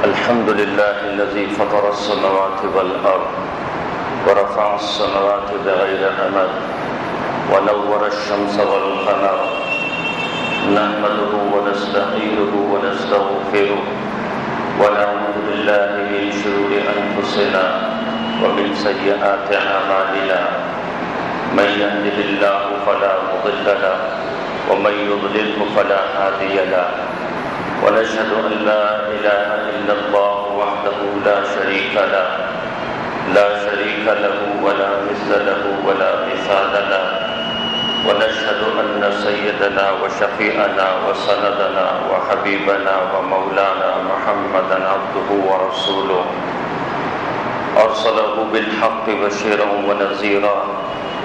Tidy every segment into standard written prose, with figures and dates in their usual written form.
الحمد لله الذي فطر السماوات والأرض ورفع السماوات بغير عمد ونور الشمس والقمر نحمده ونستعينه ونستغفره ونعوذ بالله من شرور أنفسنا ومن سيئات أعمالنا من يهده الله فلا مضل له ومن يضلله فلا هادي له ونشهد أن لا إله إلا الله وحده لا شريك له ولا مثل له ولا مثال له ونشهد أن سيدنا وشفيعنا وسندنا وحبيبنا ومولانا محمدا عبده ورسوله أرسله بالحق بشيرا ونذيرا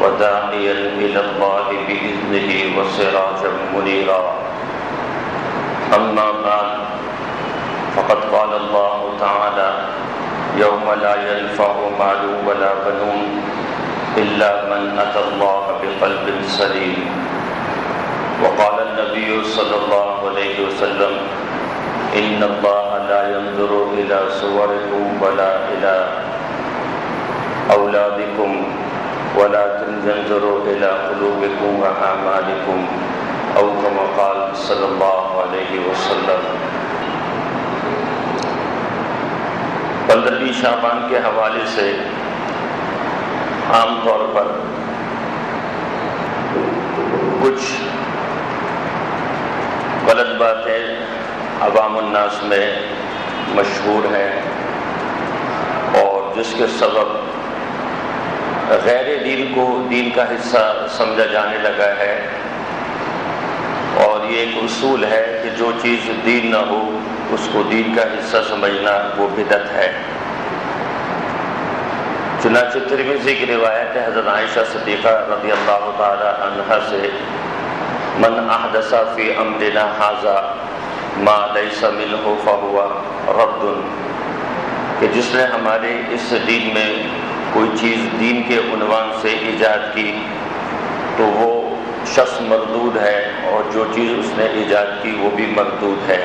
وداعيا إلى الله بإذنه وسراجا منيرا أما بعد فقد قال الله تعالى يوم لا ينفع مال ولا بنون إلا من أتى الله بقلب سليم وقال النبي صلى الله عليه وسلم إن الله لا ينظر إلى صوركم ولا إلى أولادكم ولكن ينظر إلى قلوبكم وأعمالكم او كما قال صلی اللہ علیہ وسلم۔ 15ویں شعبان کے حوالے سے عام طور پر کچھ غلط باتیں عوام الناس میں مشہور ہیں اور جس کے سبب غیر دین کو دین کا حصہ سمجھا جانے لگا ہے، اور یہ ایک اصول ہے کہ جو چیز دین نہ ہو اس کو دین کا حصہ سمجھنا وہ بدعت ہے۔ چنانچہ ترمذی کی روایت ہے حضرت عائشہ صدیقہ رضی اللہ تعالی عنہا سے، من احدث فی امرنا ھذا ما لیس منہ فہو رد، کہ جس نے ہمارے اس دین میں کوئی چیز دین کے عنوان سے ایجاد کی تو وہ شخص مردود ہے، اور جو چیز اس نے ایجاد کی وہ بھی مردود ہے۔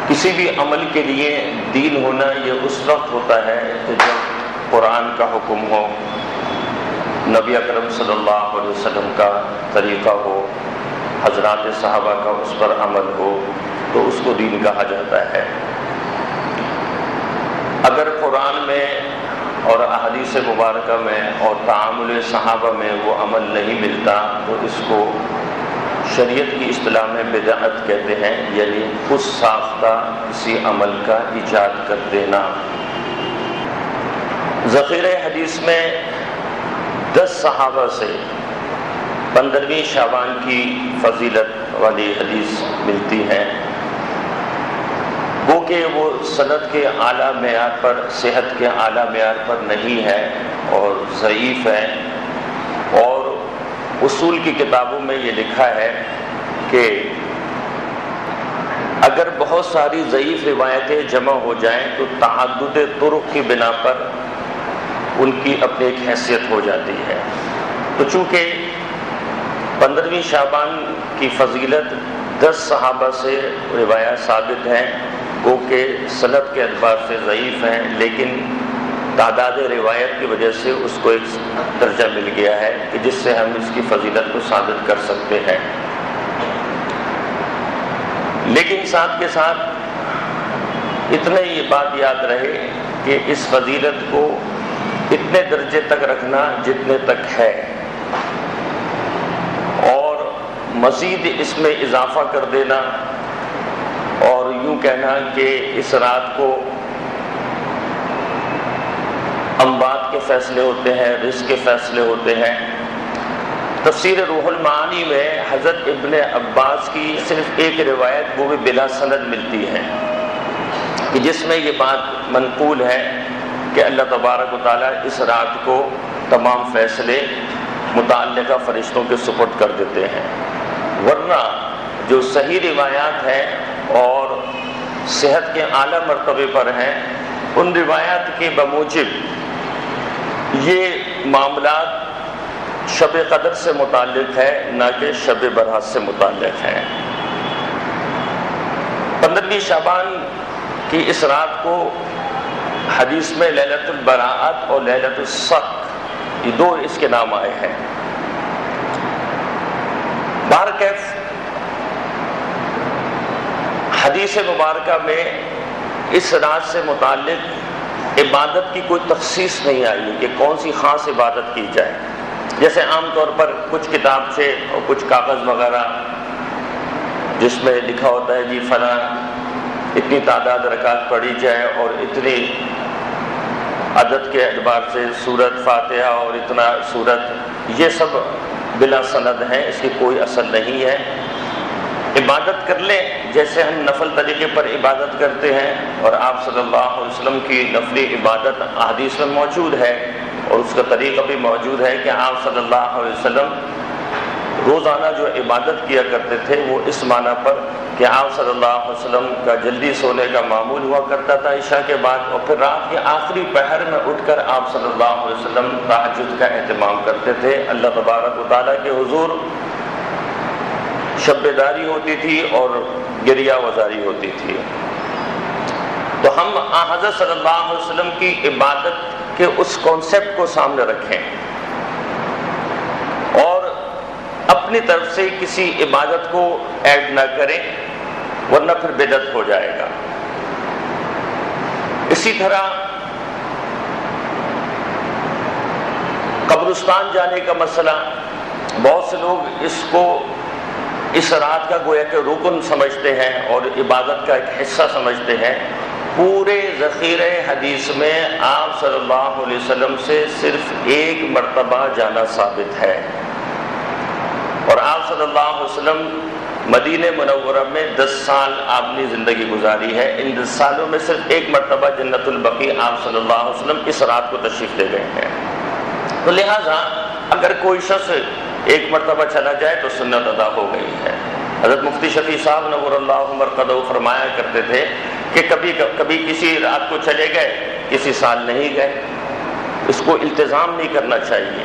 کسی بھی عمل کے لیے دین ہونا یہ اس وقت ہوتا ہے کہ جب قرآن کا حکم ہو، نبی اکرم صلی اللہ علیہ وسلم کا طریقہ ہو، حضرات صحابہ کا اس پر عمل ہو، تو اس کو دین کہا جاتا ہے۔ اگر قرآن میں اور احادیث مبارکہ میں اور تعامل صحابہ میں وہ عمل نہیں ملتا تو اس کو شریعت کی اصطلاح میں بدعت کہتے ہیں، یعنی خود ساختہ کسی عمل کا ایجاد کر دینا۔ ذخیرہ حدیث میں 10 صحابہ سے 15ویں شعبان کی فضیلت والی حدیث ملتی ہے، وہ کہ وہ سند کے اعلیٰ معیار پر، صحت کے اعلیٰ معیار پر نہیں ہے اور ضعیف ہے، اور اصول کی کتابوں میں یہ لکھا ہے کہ اگر بہت ساری ضعیف روایتیں جمع ہو جائیں تو تعدد طرق کی بنا پر ان کی اپنی ایک حیثیت ہو جاتی ہے۔ تو چونکہ 15ویں شعبان کی فضیلت 10 صحابہ سے روایات ثابت ہیں، وہ کہ سند کے اعتبار سے ضعیف ہیں، لیکن تعداد روایت کی وجہ سے اس کو ایک درجہ مل گیا ہے کہ جس سے ہم اس کی فضیلت کو ثابت کر سکتے ہیں۔ لیکن ساتھ کے ساتھ اتنا یہ بات یاد رہے کہ اس فضیلت کو اتنے درجے تک رکھنا جتنے تک ہے، اور مزید اس میں اضافہ کر دینا اور یوں کہنا کہ اس رات کو اموات کے فیصلے ہوتے ہیں، رزق کے فیصلے ہوتے ہیں۔ تفسیر روح المعانی میں حضرت ابن عباس کی صرف ایک روایت وہ بھی بلا سند ملتی ہے کہ جس میں یہ بات منقول ہے کہ اللہ تبارک و تعالیٰ اس رات کو تمام فیصلے متعلقہ فرشتوں کے سپرد کر دیتے ہیں، ورنہ جو صحیح روایات ہیں اور صحت کے اعلیٰ مرتبے پر ہیں ان روایات کے بموجب یہ معاملات شب قدر سے متعلق ہے، نہ کہ شب برات سے متعلق ہے۔ 15ویں شعبان کہ اس رات کو حدیث میں لیلۃ البراءت اور لیلۃ الصدق، یہ دو اس کے نام آئے ہیں۔ بہرکیف حدیث مبارکہ میں اس رات سے متعلق عبادت کی کوئی تخصیص نہیں آئی کہ کون سی خاص عبادت کی جائے، جیسے عام طور پر کچھ کتاب سے اور کچھ کاغذ وغیرہ جس میں لکھا ہوتا ہے جی فلاں اتنی تعداد رکعت پڑھی جائے اور اتنی عدد کے اعتبار سے سورت فاتحہ اور اتنا سورت، یہ سب بلا سند ہیں، اس کی کوئی اصل نہیں ہے۔ عبادت کر لیں جیسے ہم نفل طریقے پر عبادت کرتے ہیں، اور آپ صلی اللہ علیہ وسلم کی نفلی عبادت احادیث میں موجود ہے، اور اس کا طریقہ بھی موجود ہے کہ آپ صلی اللہ علیہ وسلم روزانہ جو عبادت کیا کرتے تھے وہ اس معنی پر کہ آپ صلی اللہ علیہ وسلم کا جلدی سونے کا معمول ہوا کرتا تھا عشاء کے بعد، اور پھر رات کے آخری پہر میں اٹھ کر آپ صلی اللہ علیہ وسلم تہجد کا اہتمام کرتے تھے۔ اللہ تبارک و تعالیٰ کے حضور شب بیداری ہوتی تھی اور گریہ وزاری ہوتی تھی۔ تو ہم حضرت صلی اللہ علیہ وسلم کی عبادت کے اس کانسیپٹ کو سامنے رکھیں اور اپنی طرف سے کسی عبادت کو ایڈ نہ کریں، ورنہ پھر بدعت ہو جائے گا۔ اسی طرح قبرستان جانے کا مسئلہ، بہت سے لوگ اس کو اس رات کا گویا کہ رکن سمجھتے ہیں اور عبادت کا ایک حصہ سمجھتے ہیں۔ پورے ذخیرہ حدیث میں آپ صلی اللہ علیہ وسلم سے صرف ایک مرتبہ جانا ثابت ہے، اور آپ صلی اللہ علیہ وسلم مدینہ منورہ میں 10 سال آپ نے زندگی گزاری ہے۔ ان 10 سالوں میں صرف ایک مرتبہ جنت البقیع آپ صلی اللہ علیہ وسلم اس رات کو تشریف لے گئے ہیں۔ تو لہٰذا اگر کوئی شخص ایک مرتبہ چلا جائے تو سنت ادا ہو گئی ہے۔ حضرت مفتی شفیع صاحب نور اللہ مرقدہ فرمایا کرتے تھے کہ کبھی کسی رات کو چلے گئے، کسی سال نہیں گئے، اس کو التزام نہیں کرنا چاہیے،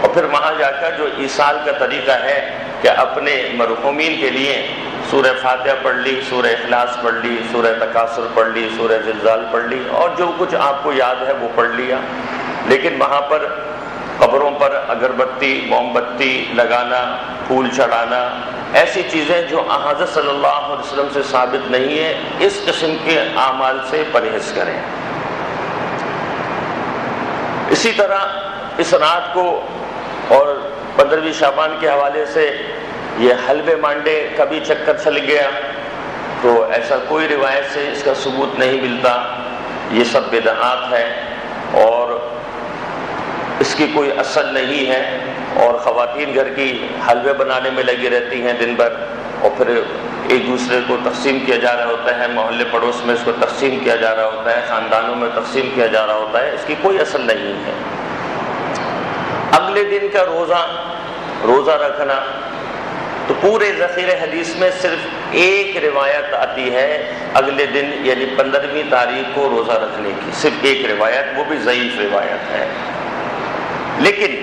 اور پھر وہاں جا کر جو ایصال کا طریقہ ہے کہ اپنے مرحومین کے لیے سورہ فاتحہ پڑھ لی، سورہ اخلاص پڑھ لی، سورہ تکاثر پڑھ لی، سورہ زلزال پڑھ لی، اور جو کچھ آپ کو یاد ہے وہ پڑھ لیا، لیکن وہاں پر قبروں پر اگربتی موم بتی لگانا، پھول چڑھانا، ایسی چیزیں جو حضرت صلی اللہ علیہ وسلم سے ثابت نہیں ہے، اس قسم کے اعمال سے پرہیز کریں۔ اسی طرح اس رات کو اور 15ویں شعبان کے حوالے سے یہ حلبے مانڈے کا بھی چکر چل گیا، تو ایسا کوئی روایت سے اس کا ثبوت نہیں ملتا، یہ سب بدعات ہے اور اس کی کوئی اصل نہیں ہے، اور خواتین گھر کی حلوے بنانے میں لگی رہتی ہیں دن بھر، اور پھر ایک دوسرے کو تقسیم کیا جا رہا ہوتا ہے، محلے پڑوس میں اس کو تقسیم کیا جا رہا ہوتا ہے، خاندانوں میں تقسیم کیا جا رہا ہوتا ہے، اس کی کوئی اصل نہیں ہے۔ اگلے دن کا روزہ رکھنا، تو پورے ذخیرہ حدیث میں صرف ایک روایت آتی ہے اگلے دن یعنی 15ویں تاریخ کو روزہ رکھنے کی، صرف ایک روایت، وہ بھی ضعیف روایت ہے۔ لیکن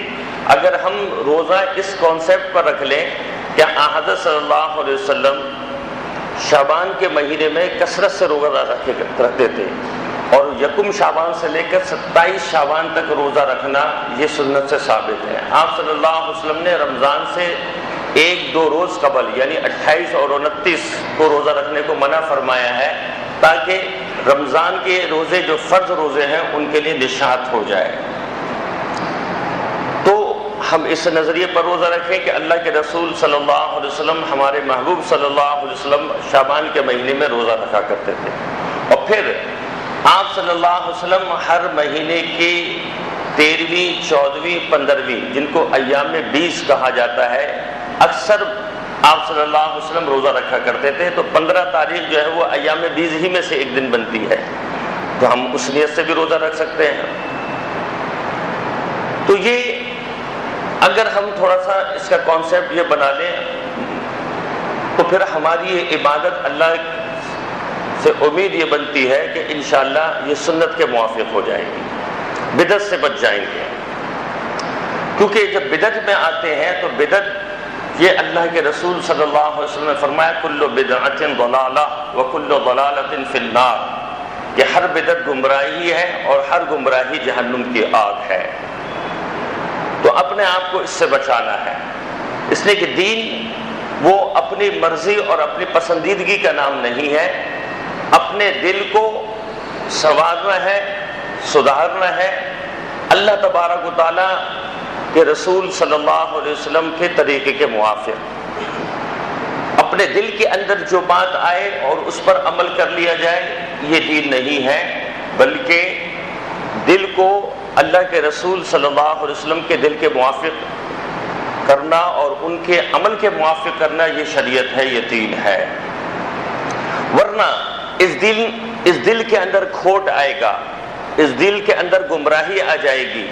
اگر ہم روزہ اس کانسیپٹ پر رکھ لیں کہ حضرت صلی اللہ علیہ وسلم شعبان کے مہینے میں کثرت سے روزہ رکھتے تھے، اور یکم شعبان سے لے کر 27 شعبان تک روزہ رکھنا یہ سنت سے ثابت ہے۔ آپ صلی اللہ علیہ وسلم نے رمضان سے 1-2 روز قبل یعنی 28 اور 29 کو روزہ رکھنے کو منع فرمایا ہے، تاکہ رمضان کے روزے جو فرض روزے ہیں ان کے لیے نشاط ہو جائے۔ تو ہم اس نظریے پر روزہ رکھیں کہ اللہ کے رسول صلی اللہ علیہ وسلم، ہمارے محبوب صلی اللہ علیہ وسلم شعبان کے مہینے میں روزہ رکھا کرتے تھے، اور پھر آپ صلی اللہ علیہ وسلم ہر مہینے کی 13ویں 14ویں 15ویں جن کو ایام 20 کہا جاتا ہے، اکثر آپ صلی اللہ علیہ وسلم روزہ رکھا کرتے تھے۔ تو 15 تاریخ جو ہے وہ ایام 20 ہی میں سے ایک دن بنتی ہے، تو ہم اس نیت سے بھی روزہ رکھ سکتے ہیں۔ تو یہ اگر ہم تھوڑا سا اس کا کانسیپٹ یہ بنا لیں تو پھر ہماری یہ عبادت اللہ سے امید یہ بنتی ہے کہ انشاءاللہ یہ سنت کے موافق ہو جائے گی، بدعت سے بچ جائیں گے۔ کیونکہ جب بدعت میں آتے ہیں تو بدعت یہ اللہ کے رسول صلی اللہ علیہ وسلم نے فرمایا کل بدعۃ ضلالہ وکل ضلالۃ فی النار، کہ ہر بدعت گمراہی ہے اور ہر گمراہی جہنم کی آگ ہے۔ تو اپنے آپ کو اس سے بچانا ہے، اس لیے کہ دین وہ اپنی مرضی اور اپنی پسندیدگی کا نام نہیں ہے، اپنے دل کو سنوارنا ہے، سدھارنا ہے، اللہ تبارک و تعالیٰ کے رسول صلی اللہ علیہ وسلم کے طریقے کے موافق اپنے دل کے اندر جو بات آئے اور اس پر عمل کر لیا جائے، یہ دین نہیں ہے، بلکہ دل کو اللہ کے رسول صلی اللہ علیہ وسلم کے دل کے موافق کرنا اور ان کے عمل کے موافق کرنا، یہ شریعت ہے، یہ دین ہے۔ ورنہ اس دل کے اندر کھوٹ آئے گا، اس دل کے اندر گمراہی آ جائے گی،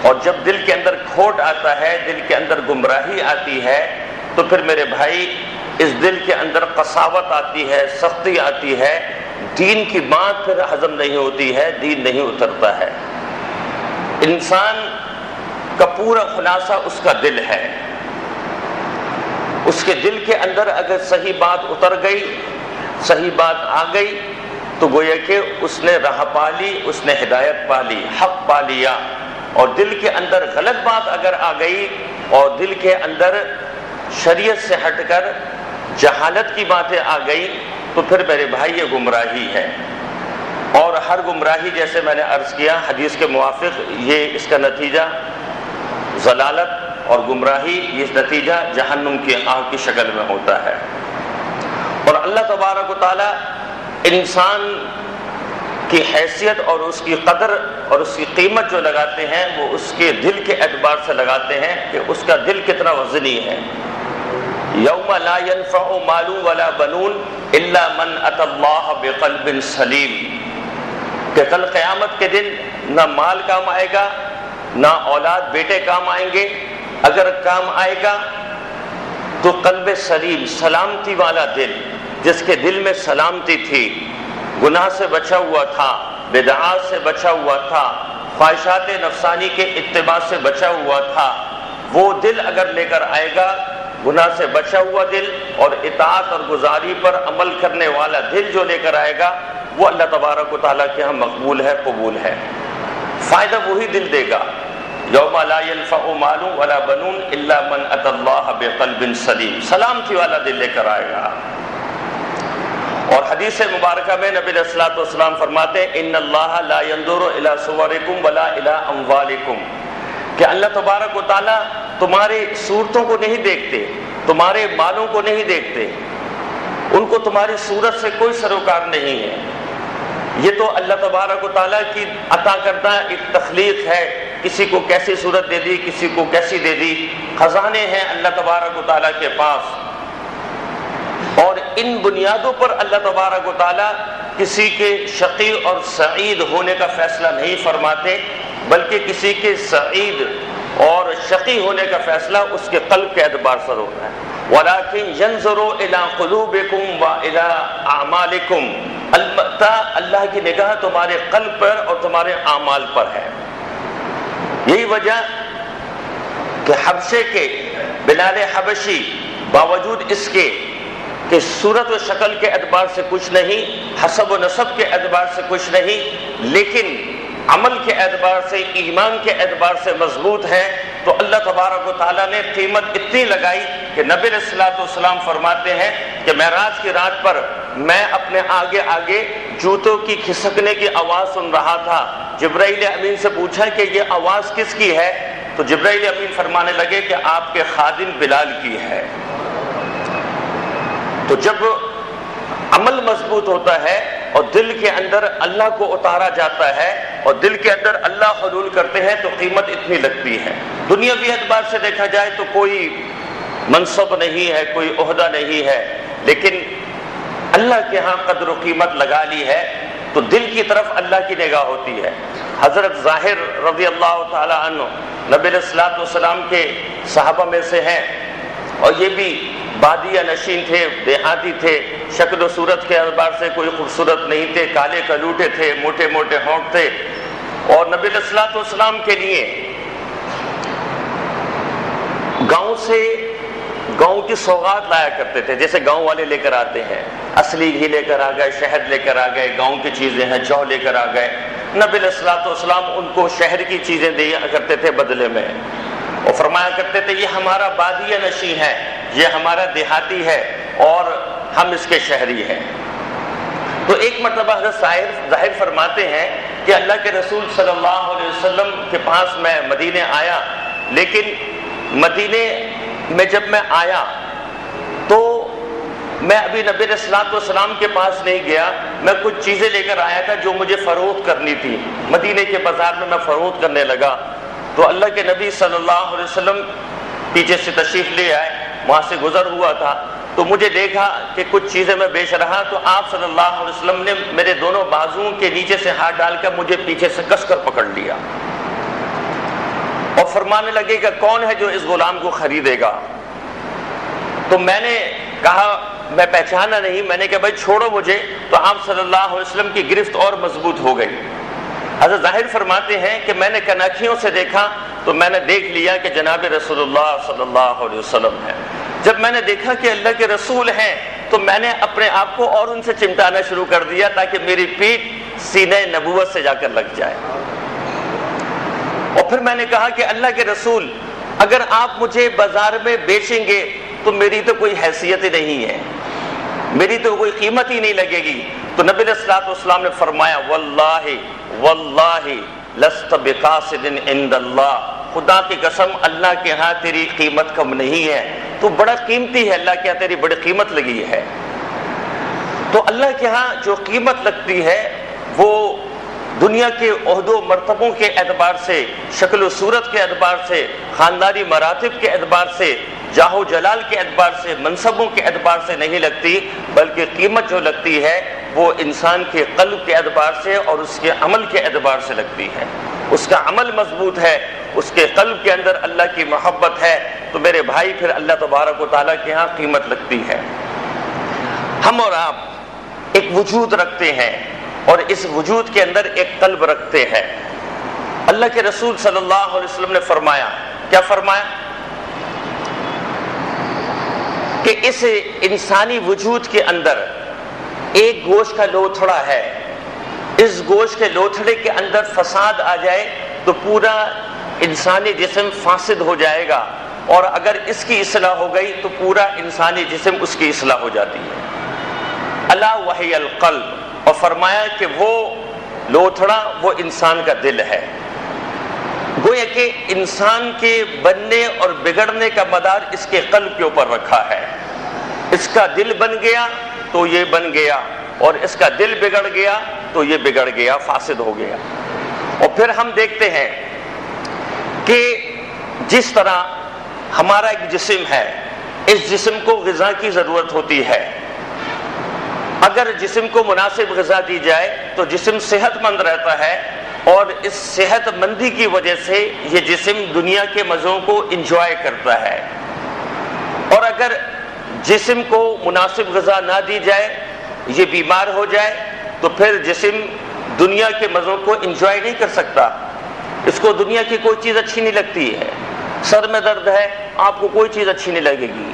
اور جب دل کے اندر کھوٹ آتا ہے، دل کے اندر گمراہی آتی ہے، تو پھر میرے بھائی اس دل کے اندر قساوت آتی ہے، سختی آتی ہے، دین کی بات پھر ہضم نہیں ہوتی ہے، دین نہیں اترتا ہے۔ انسان کا پورا خلاصہ اس کا دل ہے، اس کے دل کے اندر اگر صحیح بات اتر گئی، صحیح بات آ گئی، تو گویا کہ اس نے راہ پا لی، اس نے ہدایت پا لی، حق پا لیا۔ اور دل کے اندر غلط بات اگر آ گئی اور دل کے اندر شریعت سے ہٹ کر جہالت کی باتیں آ گئی، تو پھر میرے بھائی یہ گمراہی ہے۔ اور ہر گمراہی، جیسے میں نے عرض کیا حدیث کے موافق، یہ اس کا نتیجہ ضلالت اور گمراہی، یہ نتیجہ جہنم کی آگ کی شکل میں ہوتا ہے۔ اور اللہ تبارک و تعالی انسان کی حیثیت اور اس کی قدر اور اس کی قیمت جو لگاتے ہیں، وہ اس کے دل کے اعتبار سے لگاتے ہیں کہ اس کا دل کتنا وزنی ہے۔ یوم لا ينفع مال ولا بنون الا من اتى اللہ بقلب سلیم، کہ کل قیامت کے دن نہ مال کام آئے گا، نہ اولاد بیٹے کام آئیں گے، اگر کام آئے گا تو قلب سلیم، سلامتی والا دل، جس کے دل میں سلامتی تھی، گناہ سے بچا ہوا تھا، بدعات سے بچا ہوا تھا، خواہشات نفسانی کے اتباع سے بچا ہوا تھا، وہ دل اگر لے کر آئے گا، گناہ سے بچا ہوا دل اور اطاعت اور گزاری پر عمل کرنے والا دل جو لے کر آئے گا، وہ اللہ تبارک و تعالیٰ کے ہاں مقبول ہے، قبول ہے۔ فائدہ وہی دل دے گا۔ یوم لا ينفع مال ولا بنون الا من اتى اللہ بقلب سلیم، سلامتی والا دل لے کر آئے گا۔ اور حدیث مبارکہ میں نبی علیہ الصلوۃ والسلام فرماتے ہیں ان اللہ لا ينظر الى صورکم ولا الى اموالکم، کہ اللہ تبارک و تعالیٰ تمہاری صورتوں کو نہیں دیکھتے، تمہارے مالوں کو نہیں دیکھتے، ان کو تمہاری صورت سے کوئی سروکار نہیں ہے۔ یہ تو اللہ تبارک و تعالیٰ کی عطا کردہ ایک تخلیق ہے، کسی کو کیسی صورت دے دی، کسی کو کیسی دے دی، خزانے ہیں اللہ تبارک و تعالیٰ کے پاس۔ اور ان بنیادوں پر اللہ تبارک و تعالیٰ کسی کے شقی اور سعید ہونے کا فیصلہ نہیں فرماتے، بلکہ کسی کے سعید اور شقی ہونے کا فیصلہ اس کے قلب کے اعتبار سے ہوتا ہے۔ وَلَكِنْ يَنْظُرُ إِلَىٰ قُلُوبِكُمْ وَإِلَىٰ أَعْمَالِكُمْ، البتہ اللہ کی نگاہ تمہارے قلب پر اور تمہارے اعمال پر ہے۔ یہی وجہ کہ حبشے کے بلال حبشی باوجود اس کے کہ صورت و شکل کے اعتبار سے کچھ نہیں، حسب و نسب کے اعتبار سے کچھ نہیں، لیکن عمل کے اعتبار سے، ایمان کے اعتبار سے مضبوط ہے، تو اللہ تبارک و تعالیٰ نے قیمت اتنی لگائی کہ نبی علیہ الصلوۃ والسلام فرماتے ہیں کہ معراج کی رات پر میں اپنے آگے آگے جوتوں کی کھسکنے کی آواز سن رہا تھا۔ جبرائیل امین سے پوچھا کہ یہ آواز کس کی ہے؟ تو جبرائیل امین فرمانے لگے کہ آپ کے خادم بلال کی ہے۔ تو جب عمل مضبوط ہوتا ہے اور دل کے اندر اللہ کو اتارا جاتا ہے اور دل کے اندر اللہ حلول کرتے ہیں، تو قیمت اتنی لگتی ہے۔ دنیاوی اعتبار سے دیکھا جائے تو کوئی منصب نہیں ہے، کوئی عہدہ نہیں ہے، لیکن اللہ کے ہاں قدر و قیمت لگا لی ہے تو دل کی طرف اللہ کی نگاہ ہوتی ہے۔ حضرت ظاہر رضی اللہ تعالی عنہ نبی علیہ الصلوۃ والسلام کے صحابہ میں سے ہیں، اور یہ بھی بادیہ نشین تھے، دیہاتی تھے، شکل و صورت کے اعتبار سے کوئی خوبصورت نہیں تھے، کالے کلوٹے تھے، موٹے موٹے ہونٹ تھے، اور نبی علیہ الصلوۃ والسلام کے لیے گاؤں سے گاؤں کی سوغات لایا کرتے تھے، جیسے گاؤں والے لے کر آتے ہیں، اصلی گھی لے کر آ گئے، شہد لے کر آ گئے، گاؤں کی چیزیں ہیں، جو لے کر آ گئے۔ نبی علیہ الصلوۃ والسلام ان کو شہر کی چیزیں دیا کرتے تھے بدلے میں، اور فرمایا کرتے تھے یہ ہمارا بادیہ نشین ہے، یہ ہمارا دیہاتی ہے اور ہم اس کے شہری ہیں۔ تو ایک مرتبہ حضرت ظاہر فرماتے ہیں کہ اللہ کے رسول صلی اللہ علیہ وسلم کے پاس میں مدینے آیا، لیکن مدینے میں جب میں آیا تو میں ابھی نبی علیہ الصلوۃ والسلام کے پاس نہیں گیا، میں کچھ چیزیں لے کر آیا تھا جو مجھے فروخت کرنی تھی۔ مدینے کے بازار میں فروخت کرنے لگا تو اللہ کے نبی صلی اللہ علیہ وسلم پیچھے سے تشریف لے آئے، وہاں سے گزر ہوا تھا تو مجھے دیکھا کہ کچھ چیزیں میں بیچ رہا، تو آپ صلی اللہ علیہ وسلم نے میرے دونوں بازوؤں کے نیچے سے ہاتھ ڈال کر مجھے پیچھے سے کس کر پکڑ لیا اور فرمانے لگے کہ کون ہے جو اس غلام کو خریدے گا؟ تو میں نے کہا میں پہچانا نہیں، میں نے کہا بھائی چھوڑو مجھے، تو آپ صلی اللہ علیہ وسلم کی گرفت اور مضبوط ہو گئی۔ حضرت ظاہر فرماتے ہیں کہ میں نے کناکھیوں سے دیکھا تو میں نے دیکھ لیا کہ جناب رسول اللہ صلی اللہ علیہ وسلم ہے۔ جب میں نے دیکھا کہ اللہ کے رسول ہیں تو میں نے اپنے آپ کو اور ان سے چمٹانا شروع کر دیا تاکہ میری پیٹھ سینہ نبوت سے جا کر لگ جائے، اور پھر میں نے کہا کہ اللہ کے رسول اگر آپ مجھے بازار میں بیچیں گے تو میری تو کوئی حیثیت ہی نہیں ہے، میری تو کوئی قیمت ہی نہیں لگے گی۔ تو نبی علیہ الصلوۃ والسلام نے فرمایا واللہ واللہ لست بقاصد عند اللہ، خدا کی قسم اللہ کے ہاں تیری قیمت کم نہیں ہے، تو بڑا قیمتی ہے، اللہ کے ہاں تیری بڑی قیمت لگی ہے۔ تو اللہ کے ہاں جو قیمت لگتی ہے وہ دنیا کے عہد و مرتبوں کے اعتبار سے، شکل و صورت کے اعتبار سے، خاندانی مراتب کے اعتبار سے، جاہ و جلال کے اعتبار سے، منصبوں کے اعتبار سے نہیں لگتی، بلکہ قیمت جو لگتی ہے وہ انسان کے قلب کے اعتبار سے اور اس کے عمل کے اعتبار سے لگتی ہے۔ اس کا عمل مضبوط ہے، اس کے قلب کے اندر اللہ کی محبت ہے، تو میرے بھائی پھر اللہ تبارک و تعالیٰ کے ہاں قیمت لگتی ہے۔ ہم اور آپ ایک وجود رکھتے ہیں اور اس وجود کے اندر ایک قلب رکھتے ہیں۔ اللہ کے رسول صلی اللہ علیہ وسلم نے فرمایا، کیا فرمایا؟ کہ اس انسانی وجود کے اندر ایک گوشت کا لوتھڑا ہے، اس گوشت کے لوتھڑے کے اندر فساد آ جائے تو پورا انسانی جسم فاسد ہو جائے گا، اور اگر اس کی اصلاح ہو گئی تو پورا انسانی جسم اس کی اصلاح ہو جاتی ہے۔ الا وحی القلب، اور فرمایا کہ وہ لوتھڑا وہ انسان کا دل ہے۔ گویا کہ انسان کے بننے اور بگڑنے کا مدار اس کے قلب کے اوپر رکھا ہے۔ اس کا دل بن گیا تو یہ بن گیا، اور اس کا دل بگڑ گیا تو یہ بگڑ گیا، فاسد ہو گیا۔ اور پھر ہم دیکھتے ہیں کہ جس طرح ہمارا ایک جسم ہے، اس جسم کو غذا کی ضرورت ہوتی ہے، اگر جسم کو مناسب غذا دی جائے تو جسم صحت مند رہتا ہے، اور اس صحت مندی کی وجہ سے یہ جسم دنیا کے مزوں کو انجوائے کرتا ہے۔ اور اگر جسم کو مناسب غذا نہ دی جائے، یہ بیمار ہو جائے، تو پھر جسم دنیا کے مزوں کو انجوائے نہیں کر سکتا، اس کو دنیا کی کوئی چیز اچھی نہیں لگتی ہے۔ سر میں درد ہے، آپ کو کوئی چیز اچھی نہیں لگے گی،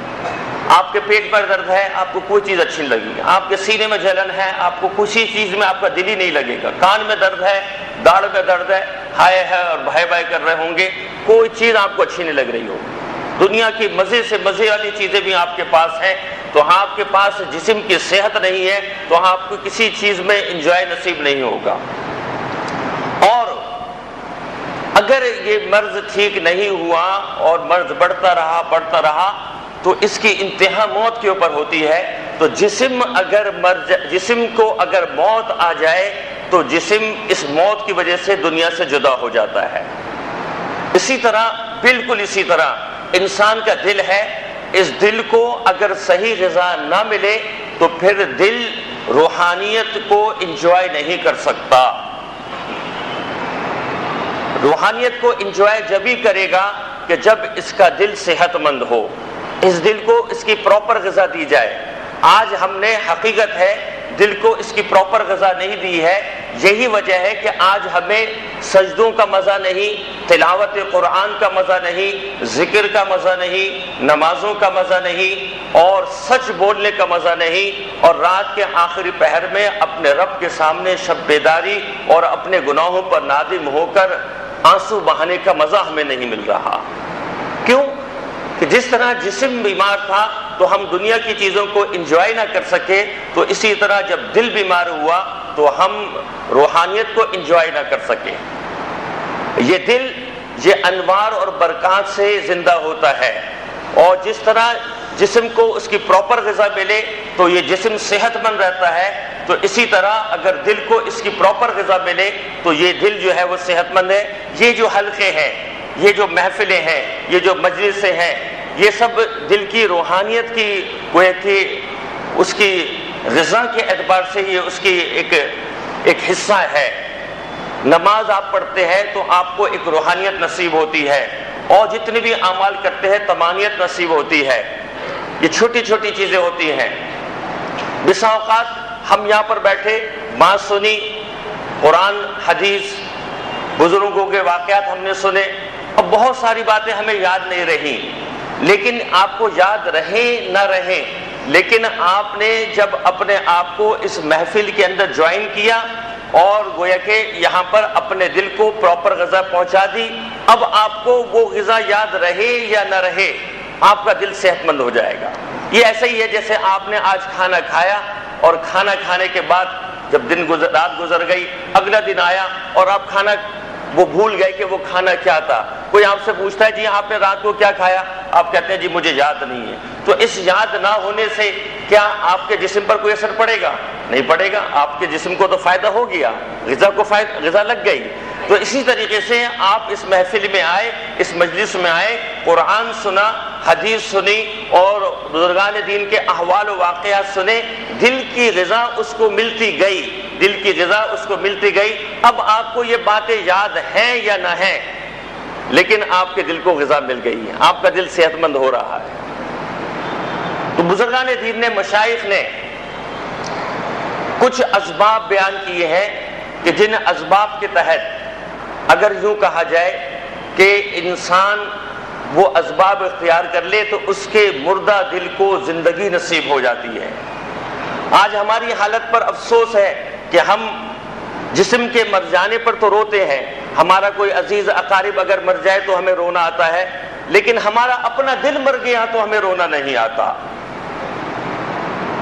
آپ کے پیٹ پر درد ہے، آپ کو کوئی چیز اچھی نہیں لگے گی، آپ کے سینے میں جلن ہے، آپ کو کسی چیز میں آپ کا دل ہی نہیں لگے گا، کان میں درد ہے، داڑھ میں درد ہے، ہائے ہے اور بھائی بھائی کر رہے ہوں گے، کوئی چیز آپ کو اچھی نہیں لگ رہی ہوگی۔ دنیا کی مزے سے مزے والی چیزیں بھی آپ کے پاس ہیں، تو آپ کے پاس جسم کی صحت نہیں ہے تو آپ کو کسی چیز میں انجوائے نصیب نہیں ہوگا۔ اور اگر یہ مرض ٹھیک نہیں ہوا اور مرض بڑھتا رہا تو اس کی انتہا موت کے اوپر ہوتی ہے۔ تو جسم کو اگر موت آ جائے تو جسم اس موت کی وجہ سے دنیا سے جدا ہو جاتا ہے۔ اسی طرح، بالکل اسی طرح انسان کا دل ہے، اس دل کو اگر صحیح غذا نہ ملے تو پھر دل روحانیت کو انجوائے نہیں کر سکتا۔ روحانیت کو انجوائے جب ہی کرے گا کہ جب اس کا دل صحت مند ہو، اس دل کو اس کی پراپر غذا دی جائے۔ آج ہم نے حقیقت ہے دل کو اس کی پراپر غذا نہیں دی ہے، یہی وجہ ہے کہ آج ہمیں سجدوں کا مزہ نہیں، تلاوت قرآن کا مزہ نہیں، ذکر کا مزہ نہیں، نمازوں کا مزہ نہیں، اور سچ بولنے کا مزہ نہیں، اور رات کے آخری پہر میں اپنے رب کے سامنے شب بیداری اور اپنے گناہوں پر نادم ہو کر آنسو بہانے کا مزہ ہمیں نہیں مل رہا۔ کیوں؟ کہ جس طرح جسم بیمار تھا تو ہم دنیا کی چیزوں کو انجوائے نہ کر سکے، تو اسی طرح جب دل بیمار ہوا تو ہم روحانیت کو انجوائے نہ کر سکے۔ یہ دل یہ انوار اور برکات سے زندہ ہوتا ہے، اور جس طرح جسم کو اس کی پراپر غذا ملے تو یہ جسم صحت مند رہتا ہے، تو اسی طرح اگر دل کو اس کی پراپر غذا ملے تو یہ دل جو ہے وہ صحت مند ہے۔ یہ جو حلقے ہیں، یہ جو محفلیں ہیں، یہ جو مجلسیں ہیں، یہ سب دل کی روحانیت کی گویا کہ اس کی غذا کے اعتبار سے یہ اس کی ایک حصہ ہے۔ نماز آپ پڑھتے ہیں تو آپ کو ایک روحانیت نصیب ہوتی ہے، اور جتنے بھی اعمال کرتے ہیں طمانیت نصیب ہوتی ہے۔ یہ چھوٹی چھوٹی چیزیں ہوتی ہیں۔ بسا اوقات ہم یہاں پر بیٹھے بات سنی، قرآن حدیث بزرگوں کے واقعات ہم نے سنے، اب بہت ساری باتیں ہمیں یاد نہیں رہیں، لیکن آپ کو یاد رہیں نہ رہیں، لیکن آپ نے جب اپنے آپ کو اس محفل کے اندر جوائن کیا اور گویا کہ یہاں پر اپنے دل کو پراپر غذا پہنچا دی، اب آپ کو وہ غذا یاد رہے یا نہ رہے آپ کا دل صحت مند ہو جائے گا۔ یہ ایسا ہی ہے جیسے آپ نے آج کھانا کھایا، اور کھانا کھانے کے بعد جب رات گزر گئی، اگلا دن آیا اور آپ کھانا وہ بھول گئے کہ وہ کھانا کیا تھا۔ کوئی آپ سے پوچھتا ہے جی آپ نے رات کو کیا کھایا، آپ کہتے ہیں جی مجھے یاد نہیں ہے۔ تو اس یاد نہ ہونے سے کیا آپ کے جسم پر کوئی اثر پڑے گا؟ نہیں پڑے گا۔ آپ کے جسم کو تو فائدہ ہو گیا، غذا لگ گئی۔ تو اسی طریقے سے آپ اس محفل میں آئے، اس مجلس میں آئے، قرآن سنا، حدیث سنی، اور بزرگان دین کے احوال و واقعات سنے، دل کی غذا اس کو ملتی گئی، دل کی غذا اس کو ملتی گئی۔ اب آپ کو یہ باتیں یاد ہیں یا نہ ہیں، لیکن آپ کے دل کو غذا مل گئی ہے، آپ کا دل صحت مند ہو رہا ہے۔ تو بزرگان دین نے، مشائخ نے کچھ اسباب بیان کیے ہیں کہ جن اسباب کے تحت اگر یوں کہا جائے کہ انسان وہ اسباب اختیار کر لے تو اس کے مردہ دل کو زندگی نصیب ہو جاتی ہے۔ آج ہماری حالت پر افسوس ہے کہ ہم جسم کے مر جانے پر تو روتے ہیں، ہمارا کوئی عزیز اقارب اگر مر جائے تو ہمیں رونا آتا ہے، لیکن ہمارا اپنا دل مر گیا تو ہمیں رونا نہیں آتا۔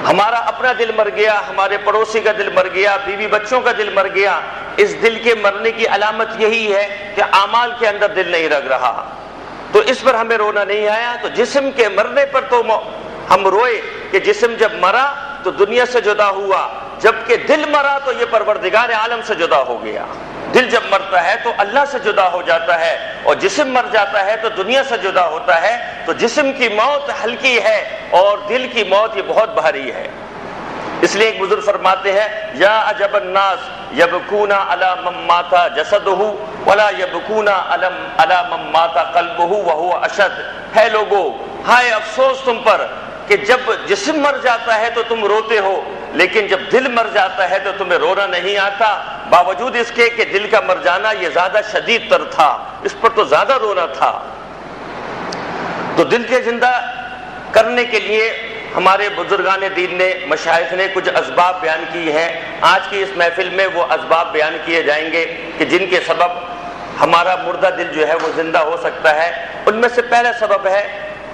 ہمارا اپنا دل مر گیا، ہمارے پڑوسی کا دل مر گیا، بیوی بچوں کا دل مر گیا، اس دل کے مرنے کی علامت یہی ہے کہ اعمال کے اندر دل نہیں لگ رہا، تو اس پر ہمیں رونا نہیں آیا۔ تو جسم کے مرنے پر تو ہم روئے کہ جسم جب مرا تو دنیا سے جدا ہوا، جبکہ دل مرا تو یہ پروردگار عالم سے جدا ہو گیا۔ دل جب مرتا ہے تو اللہ سے جدا ہو جاتا ہے، اور جسم مر جاتا ہے تو دنیا سے جدا ہوتا ہے۔ تو جسم کی موت ہلکی ہے اور دل کی موت یہ بہت بھاری ہے۔ اس لیے ایک بزرگ فرماتے ہیں، یا عجب الناس یبکون علی من مات جسدہ ولا یبکون علی من مات قلبہ وہو اشد۔ ہے لوگو، ہائے افسوس تم پر کہ جب جسم مر جاتا ہے تو تم روتے ہو، لیکن جب دل مر جاتا ہے تو تمہیں رونا نہیں آتا، باوجود اس کے کہ دل کا مر جانا یہ زیادہ شدید تر تھا، اس پر تو زیادہ رونا تھا۔ تو دل کے زندہ کرنے کے لیے ہمارے بزرگان دین نے، مشائخ نے کچھ اسباب بیان کی ہیں۔ آج کی اس محفل میں وہ اسباب بیان کیے جائیں گے کہ جن کے سبب ہمارا مردہ دل جو ہے وہ زندہ ہو سکتا ہے۔ ان میں سے پہلا سبب ہے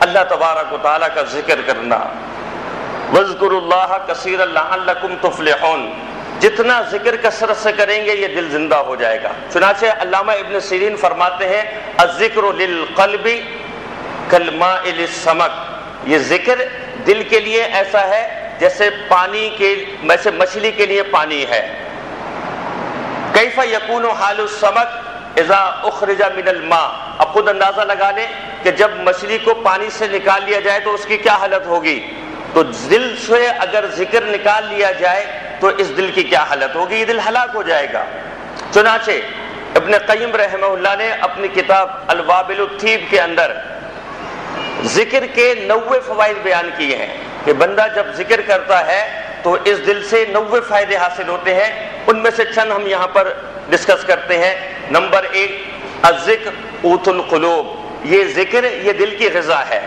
اللہ تبارک و تعالیٰ کا ذکر کرنا۔ وَاذْكُرُوا اللَّهَ كَثِيرًا لَعَلَّكُمْ تُفْلِحُونَ۔ جتنا ذکر کثرت سے کریں گے یہ دل زندہ ہو جائے گا۔ چنانچہ علامہ ابن سیرین فرماتے ہیں، الذکر للقلب کالماء للسمک۔ یہ ذکر دل کے لیے ایسا ہے جیسے مچھلی کے لیے پانی ہے۔ کیف یکون حال السمک اذا اخرج من الماء۔ اب خود اندازہ لگا لیں کہ جب مچھلی کو پانی سے نکال لیا جائے تو اس کی کیا حالت ہوگی، تو دل سے اگر ذکر نکال لیا جائے تو اس دل کی کیا حالت ہوگی، یہ دل ہلاک ہو جائے گا۔ چنانچہ ابن قیم رحمہ اللہ نے اپنی کتاب الوابل الطیب کے اندر ذکر کے 90 فوائد بیان کیے ہیں کہ بندہ جب ذکر کرتا ہے تو اس دل سے 90 فائدے حاصل ہوتے ہیں. ان میں سے چند ہم یہاں پر ڈسکس کرتے ہیں. نمبر 1 الذکر قوت القلوب. یہ ذکر یہ دل کی غذا ہے.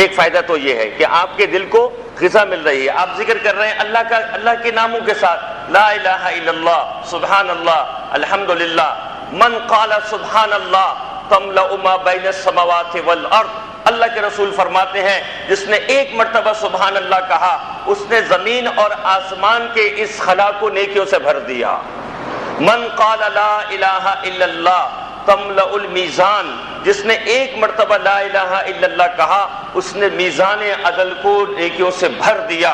ایک فائدہ تو یہ ہے کہ آپ کے دل کو غذا مل رہی ہے. آپ ذکر کر رہے ہیں اللہ کے ناموں کے ساتھ, لا الہ الا اللہ, سبحان اللہ, الحمدللہ. من قال سبحان اللہ تملأ ما بین السماوات والارض. اللہ کے رسول فرماتے ہیں جس نے ایک مرتبہ سبحان اللہ کہا اس نے زمین اور آسمان کے اس خلا کو نیکیوں سے بھر دیا. من قال لا الہ الا اللہ تملأ المیزان. جس نے ایک مرتبہ لا الہ الا اللہ کہا اس نے میزان عدل کو نیکیوں سے بھر دیا.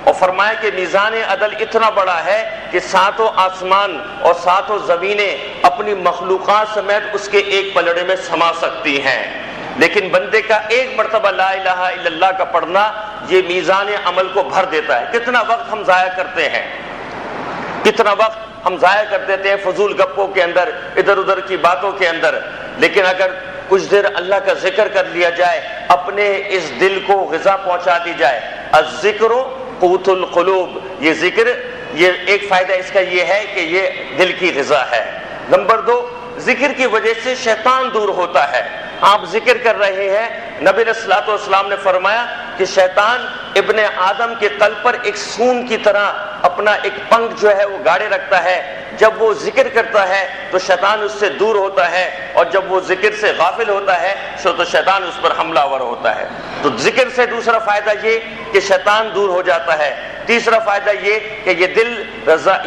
اور فرمایا کہ میزان عدل اتنا بڑا ہے کہ 7 آسمان اور 7 زمینیں اپنی مخلوقات سمیت اس کے ایک پلڑے میں سما سکتی ہیں. لیکن بندے کا ایک مرتبہ لا الہ الا اللہ کا پڑھنا یہ میزان عمل کو بھر دیتا ہے. کتنا وقت ہم ضائع کرتے ہیں, کتنا وقت ہم ضائع کر دیتے ہیں فضول گپوں کے اندر, ادھر ادھر کی باتوں کے اندر. لیکن اگر کچھ دیر اللہ کا ذکر کر لیا جائے, اپنے اس دل کو غذا پہنچا دی جائے. الذکر قوت القلوب. یہ ذکر یہ ایک فائدہ اس کا یہ ہے کہ یہ دل کی غذا ہے. نمبر 2 ذکر کی وجہ سے شیطان دور ہوتا ہے. آپ ذکر کر رہے ہیں, نبی علیہ الصلوۃ والسلام نے فرمایا کہ شیطان ابن آدم کے قلب پر ایک سون کی طرح اپنا ایک پنکھ جو ہے وہ گاڑے رکھتا ہے. جب وہ ذکر کرتا ہے تو شیطان اس سے دور ہوتا ہے, اور جب وہ ذکر سے غافل ہوتا ہے تو شیطان اس پر حملہ آور ہوتا ہے. تو ذکر سے دوسرا فائدہ یہ کہ شیطان دور ہو جاتا ہے. تیسرا فائدہ یہ کہ یہ دل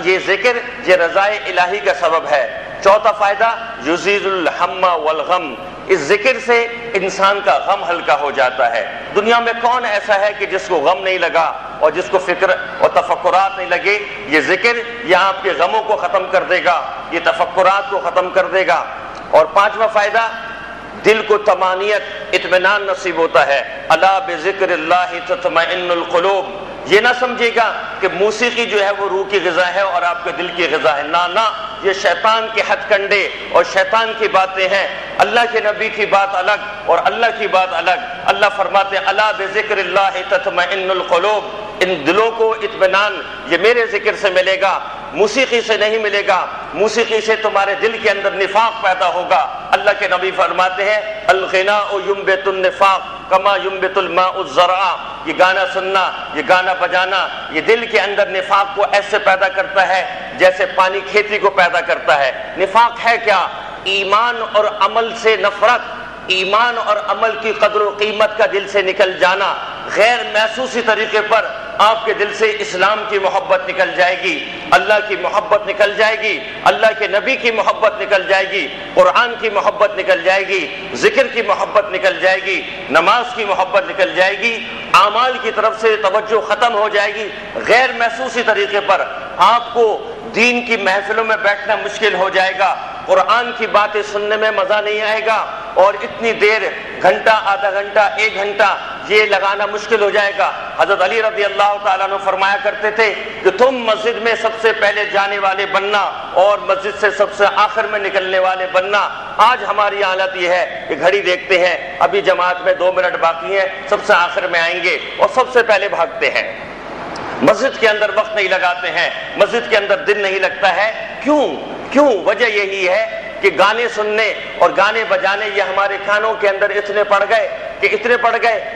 یہ ذکر یہ رضائے الہی کا سبب ہے. چوتھا فائدہ یزیل الہم والغم. اس ذکر سے انسان کا غم ہلکا ہو جاتا ہے. دنیا میں کون ایسا ہے کہ جس کو غم نہیں لگا اور جس کو فکر اور تفکرات نہیں لگے؟ یہ ذکر یہ آپ کے غموں کو ختم کر دے گا, یہ تفکرات کو ختم کر دے گا. اور پانچواں فائدہ دل کو طمانینت اطمینان نصیب ہوتا ہے. الا بذکر اللہ تطمئن القلوب. یہ نہ سمجھے گا کہ موسیقی جو ہے وہ روح کی غذا ہے اور آپ کے دل کی غذا ہے. نہ, یہ شیطان کے ہتھ کنڈے اور شیطان کی باتیں ہیں. اللہ کے نبی کی بات الگ اور اللہ کی بات الگ. اللہ فرماتے ہیں الا بذکر اللہ تطمئن القلوب. ان دلوں کو اطمینان یہ میرے ذکر سے ملے گا, موسیقی سے نہیں ملے گا. موسیقی سے تمہارے دل کے اندر نفاق پیدا ہوگا. اللہ کے نبی فرماتے ہیں الغناء ينبت النفاق کما ينبت الماء الزرع. یہ گانا سننا, یہ گانا بجانا یہ دل کے اندر نفاق کو ایسے پیدا کرتا ہے جیسے پانی کھیتی کو پیدا کرتا ہے. نفاق ہے کیا؟ ایمان اور عمل سے نفرت, ایمان اور عمل کی قدر و قیمت کا دل سے نکل جانا. غیر محسوسی طریقے پر آپ کے دل سے اسلام کی محبت نکل جائے گی, اللہ کی محبت نکل جائے گی, اللہ کے نبی کی محبت نکل جائے گی, قرآن کی محبت نکل جائے گی, ذکر کی محبت نکل جائے گی, نماز کی محبت نکل جائے گی, اعمال کی طرف سے توجہ ختم ہو جائے گی. غیر محسوسی طریقے پر آپ کو دین کی محفلوں میں بیٹھنا مشکل ہو جائے گا, قرآن کی باتیں سننے میں مزہ نہیں آئے گا, اور اتنی دیر گھنٹہ آدھا گھنٹہ ایک گھنٹہ یہ لگانا مشکل ہو جائے گا. حضرت علی رضی اللہ تعالیٰ عنہ فرمایا کرتے تھے کہ تم مسجد میں سب سے پہلے جانے والے بننا اور مسجد سے سب سے آخر میں نکلنے والے بننا. آج ہماری حالت یہ ہے کہ گھڑی دیکھتے ہیں ابھی جماعت میں 2 منٹ باقی ہیں, سب سے آخر میں آئیں گے اور سب سے پہلے بھاگتے ہیں. مسجد کے اندر وقت نہیں لگاتے ہیں, مسجد کے اندر دل نہیں لگتا ہے. کیوں؟ وجہ یہی ہے کہ گانے سننے اور گانے بجانے یہ ہمارے کانوں کے اندر اتنے پڑ گئے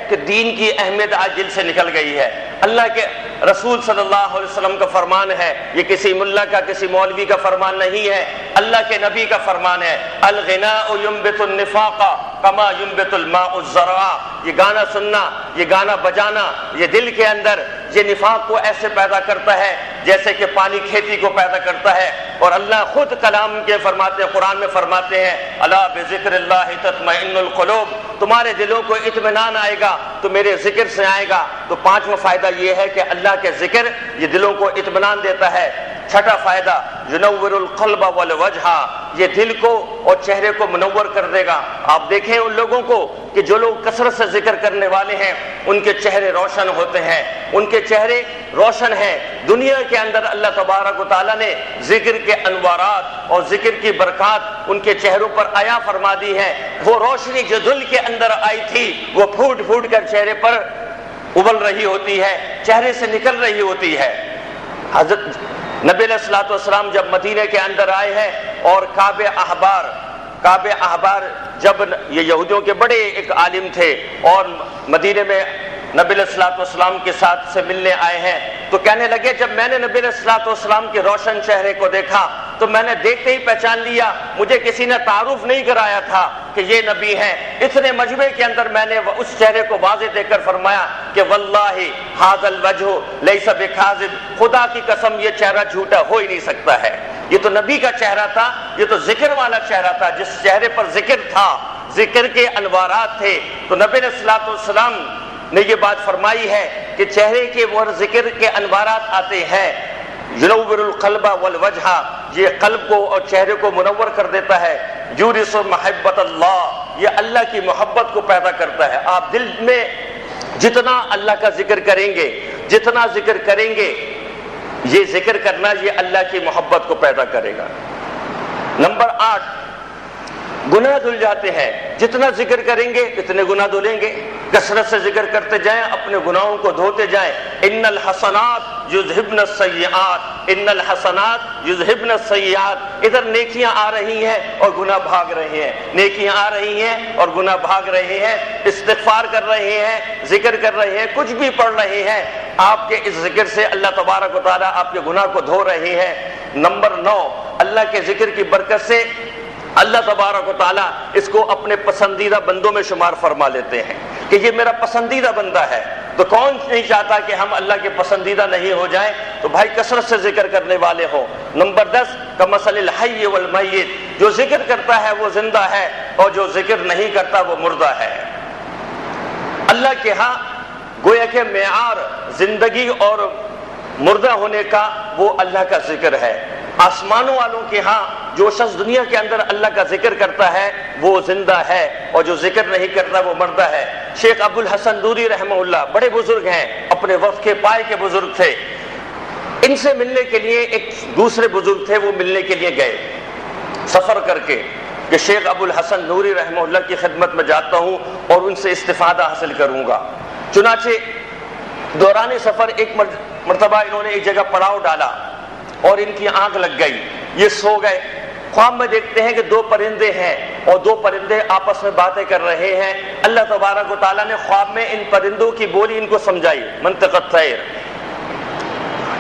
کہ دین کی اہمیت آج دل سے نکل گئی ہے. اللہ کے رسول صلی اللہ علیہ وسلم کا فرمان ہے, یہ کسی ملا کا کسی مولوی کا فرمان نہیں ہے, اللہ کے نبی کا فرمان ہے. الغناء ينبت النفاق کما ينبت الماء الزرع. یہ گانا سننا یہ گانا بجانا یہ دل کے اندر یہ نفاق کو ایسے پیدا کرتا ہے جیسے کہ پانی کھیتی کو پیدا کرتا ہے. اور اللہ خود کلام کے فرماتے ہیں, قرآن میں فرماتے ہیں الا بذکر اللہ تطمئن القلوب. تمہارے دلوں کو اطمینان آئے گا تو میرے ذکر سے آئے گا. تو پانچواں فائدہ یہ ہے کہ اللہ کے ذکر یہ دلوں کو اطمینان دیتا ہے. چھٹا فائدہ ینور القلب والوجہ. یہ دل کو اور چہرے کو منور کر دے گا. آپ دیکھیں ان لوگوں کو کہ جو لوگ کثرت سے ذکر کرنے والے ہیں ان کے چہرے روشن ہوتے ہیں, ان کے چہرے روشن ہیں. دنیا کے اندر اللہ تبارک و تعالیٰ نے ذکر کے انوارات اور ذکر کی برکات ان کے چہروں پر عطا فرما دی ہے. وہ روشنی جو دل کے اندر آئی تھی وہ پھوٹ کر چہرے پر ابل رہی ہوتی ہے، چہرے سے نکل رہی ہوتی ہے۔ حضرت نبی علیہ الصلوۃ والسلام جب مدینے کے اندر آئے ہیں اور کعب احبار جب یہ یہودیوں کے بڑے ایک عالم تھے اور مدینے میں نبی علیہ الصلوۃ والسلام کے ساتھ سے ملنے آئے ہیں، تو کہنے لگے جب میں نے نبی علیہ الصلوۃ والسلام کے روشن چہرے کو دیکھا تو میں نے دیکھتے ہی پہچان لیا، مجھے کسی نے تعارف نہیں کرایا تھا کہ یہ نبی ہیں۔ اتنے مجمع کے اندر میں نے اس چہرے کو واضح دیکھ کر فرمایا کہ واللہ ھذا الوجہ لیس بکاذب، خدا کی قسم یہ چہرہ جھوٹا ہو ہی نہیں سکتا ہے۔ یہ تو نبی کا چہرہ تھا، یہ تو ذکر والا چہرہ تھا، جس چہرے پر ذکر تھا، ذکر کے انوارات تھے۔ تو نبی علیہ الصلوۃ والسلام نے یہ بات فرمائی ہے کہ چہرے کے اور ذکر کے انوارات آتے ہیں، ینور القلب والوجہ، یہ قلب کو اور چہرے کو منور کر دیتا ہے، یورث محبت اللہ، یہ اللہ کی محبت کو پیدا کرتا ہے۔ آپ دل میں جتنا اللہ کا ذکر کریں گے، جتنا ذکر کریں گے، یہ ذکر کرنا یہ اللہ کی محبت کو پیدا کرے گا۔ نمبر 8، گناہ دھل جاتے ہیں، جتنا ذکر کریں گے اتنے گناہ دھلیں گے۔ کثرت سے ذکر کرتے جائیں، اپنے گناہوں کو دھوتے جائیں۔ ان الحسنات یذہبن السیئات، ان الحسنات یذہبن السیئات، ادھر نیکیاں آ رہی ہیں اور گناہ بھاگ رہے ہیں، نیکیاں آ رہی ہیں اور گناہ بھاگ رہے ہیں، استغفار کر رہے ہیں، ذکر کر رہے ہیں، کچھ بھی پڑھ رہے ہیں، آپ کے اس ذکر سے اللہ تبارک و تعالیٰ آپ کے گناہ کو دھو رہے ہیں۔ نمبر 9، اللہ کے ذکر کی برکت سے اللہ تبارک و تعالیٰ اس کو اپنے پسندیدہ بندوں میں شمار فرما لیتے ہیں کہ یہ میرا پسندیدہ بندہ ہے۔ تو کون نہیں چاہتا کہ ہم اللہ کے پسندیدہ نہیں ہو جائیں؟ تو بھائی کثرت سے ذکر کرنے والے ہوں۔ نمبر 10، کمثل الحی والمیت، جو ذکر کرتا ہے وہ زندہ ہے اور جو ذکر نہیں کرتا وہ مردہ ہے۔ اللہ کے ہاں گویا کہ معیار زندگی اور مردہ ہونے کا وہ اللہ کا ذکر ہے۔ آسمانوں والوں کے ہاں جو شخص دنیا کے اندر اللہ کا ذکر کرتا ہے وہ زندہ ہے اور جو ذکر نہیں کرتا وہ مردہ ہے۔ شیخ ابو الحسن نوری رحمہ اللہ بڑے بزرگ ہیں، اپنے وقت کے پائے کے بزرگ تھے۔ ان سے ملنے کے لیے ایک دوسرے بزرگ تھے، وہ ملنے کے لیے گئے سفر کر کے کہ شیخ ابو الحسن نوری رحمہ اللہ کی خدمت میں جاتا ہوں اور ان سے استفادہ حاصل کروں گا۔ چنانچہ دوران سفر ایک مرتبہ انہوں نے ایک جگہ پڑاؤ ڈالا اور ان کی آنکھ لگ گئی، یہ سو گئے۔ خواب میں دیکھتے ہیں کہ 2 پرندے ہیں اور 2 پرندے آپس میں باتیں کر رہے ہیں۔ اللہ تبارک و تعالیٰ نے خواب میں ان پرندوں کی بولی ان کو سمجھائی، منطق الطیر۔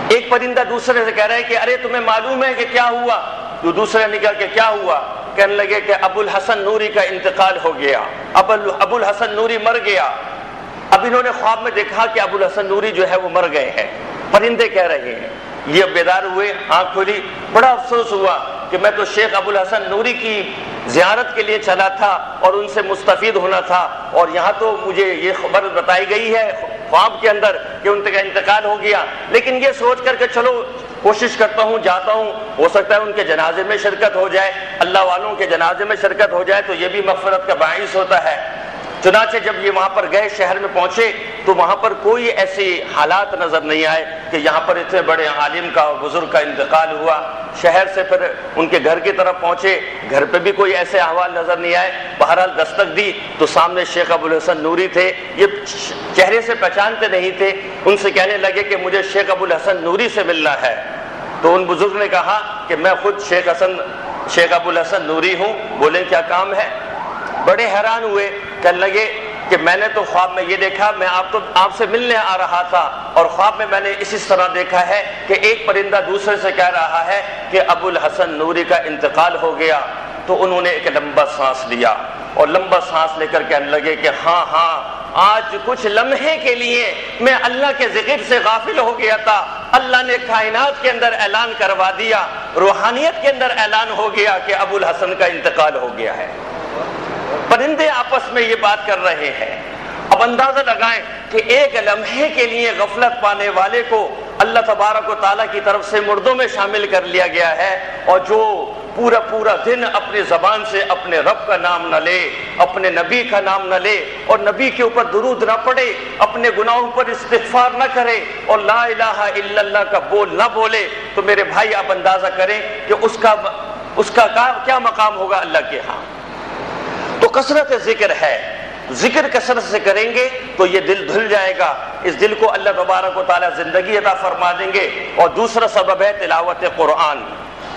ایک پرندہ دوسرے سے کہہ رہا ہے کہ ارے تمہیں معلوم ہے کہ کیا ہوا؟ تو دوسرے نے کہا کہ کیا ہوا؟ کہنے لگے کہ ابو الحسن نوری کا انتقال ہو گیا، ابو الحسن نوری مر گیا۔ اب انہوں نے خواب میں دیکھا کہ ابو الحسن نوری جو ہے وہ مر گئے ہیں، پرندے کہہ رہے ہیں۔ یہ بیدار ہوئے، آنکھ کھولی، بڑا افسوس ہوا کہ میں تو شیخ ابو الحسن نوری کی زیارت کے لیے چلا تھا اور ان سے مستفید ہونا تھا، اور یہاں تو مجھے یہ خبر بتائی گئی ہے خواب کے اندر کہ ان کا انتقال ہو گیا۔ لیکن یہ سوچ کر کہ چلو کوشش کرتا ہوں، جاتا ہوں، ہو سکتا ہے ان کے جنازے میں شرکت ہو جائے، اللہ والوں کے جنازے میں شرکت ہو جائے تو یہ بھی مغفرت کا باعث ہوتا ہے۔ چنانچہ جب یہ وہاں پر گئے، شہر میں پہنچے تو وہاں پر کوئی ایسی حالات نظر نہیں آئے کہ یہاں پر اتنے بڑے عالم کا بزرگ کا انتقال ہوا۔ شہر سے پھر ان کے گھر کی طرف پہنچے، گھر پہ بھی کوئی ایسے احوال نظر نہیں آئے۔ بہرحال دستک دی تو سامنے شیخ ابو الحسن نوری تھے، یہ چہرے سے پہچانتے نہیں تھے۔ ان سے کہنے لگے کہ مجھے شیخ ابو الحسن نوری سے ملنا ہے۔ تو ان بزرگ نے کہا کہ میں خود شیخ ابو الحسن نوری ہوں، بولیں کیا کام ہے؟ بڑے حیران ہوئے، کہنے لگے کہ میں نے تو خواب میں یہ دیکھا، میں آپ سے ملنے آ رہا تھا اور خواب میں نے اسی طرح دیکھا ہے کہ ایک پرندہ دوسرے سے کہہ رہا ہے کہ ابو الحسن نوری کا انتقال ہو گیا۔ تو انہوں نے ایک لمبا سانس لیا اور لمبا سانس لے کر کہنے لگے کہ ہاں آج کچھ لمحے کے لیے میں اللہ کے ذکر سے غافل ہو گیا تھا، اللہ نے کائنات کے اندر اعلان کروا دیا، روحانیت کے اندر اعلان ہو گیا کہ ابو الحسن کا انتقال ہو گیا ہے۔ پرندے آپس میں یہ بات کر رہے ہیں۔ اب اندازہ لگائیں کہ ایک لمحے کے لیے غفلت پانے والے کو اللہ تبارک و تعالیٰ کی طرف سے مردوں میں شامل کر لیا گیا ہے، اور جو پورا دن اپنی زبان سے اپنے رب کا نام نہ لے، اپنے نبی کا نام نہ لے اور نبی کے اوپر درود نہ پڑھے، اپنے گناہوں پر استغفار نہ کرے اور لا الہ الا اللہ کا بول نہ بولے، تو میرے بھائی آپ اندازہ کریں کہ اس کا کیا مقام ہوگا اللہ کے ہاں۔ تو کثرت ذکر ہے، ذکر کثرت سے کریں گے تو یہ دل دھل جائے گا، اس دل کو اللہ تبارک و تعالیٰ زندگی عطا فرما دیں گے۔ اور دوسرا سبب ہے تلاوت قرآن،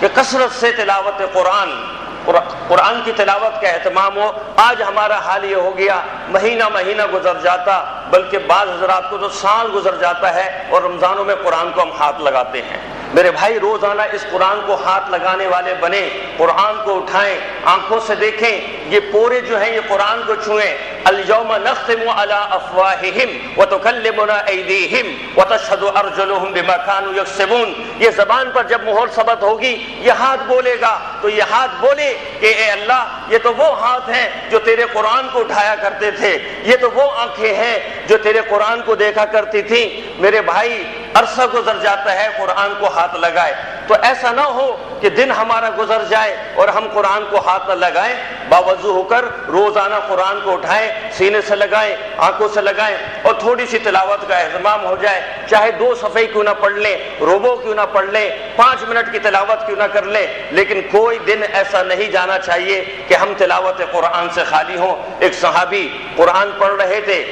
کہ کثرت سے تلاوت قرآن کی تلاوت کا اہتمام ہو۔ آج ہمارا حال یہ ہو گیا، مہینہ مہینہ گزر جاتا، بلکہ بعض حضرات کو تو سال گزر جاتا ہے اور رمضانوں میں قرآن کو ہم ہاتھ لگاتے ہیں۔ میرے بھائی روزانہ اس قرآن کو ہاتھ لگانے والے بنیں، قرآن کو اٹھائیں، آنکھوں سے دیکھیں، یہ پورے جو ہیں یہ قرآن کو چھوئیں۔ اليوم نختم على افواہہم وتکلمنا ایدیہم وتشہد ارجلہم بما كانوا یکسبون۔ یہ زبان پر جب مہر ثبت ہوگی، یہ ہاتھ بولے گا تو یہ ہاتھ بولے کہ اے اللہ یہ تو وہ ہاتھ ہیں جو تیرے قرآن کو اٹھایا کرتے تھے، یہ تو وہ آنکھیں ہیں جو تیرے قرآن کو دیکھا کرتی تھیں۔ میرے بھائی عرصہ گزر جاتا ہے قرآن کو ہاتھ لگائے، تو ایسا نہ ہو کہ دن ہمارا گزر جائے اور ہم قرآن کو ہاتھ نہ لگائیں۔ باوضو ہو کر روزانہ قرآن کو اٹھائیں، سینے سے لگائیں، آنکھوں سے لگائیں، اور تھوڑی سی تلاوت کا اہتمام ہو جائے، چاہے 2 صفحے کیوں نہ پڑھ لیں، ربع کیوں نہ پڑھ لیں، 5 منٹ کی تلاوت کیوں نہ کر لیں، لیکن کوئی دن ایسا نہیں جانا چاہیے کہ ہم تلاوت قرآن سے خالی ہوں۔ ایک صحابی قرآن پڑھ رہے تھے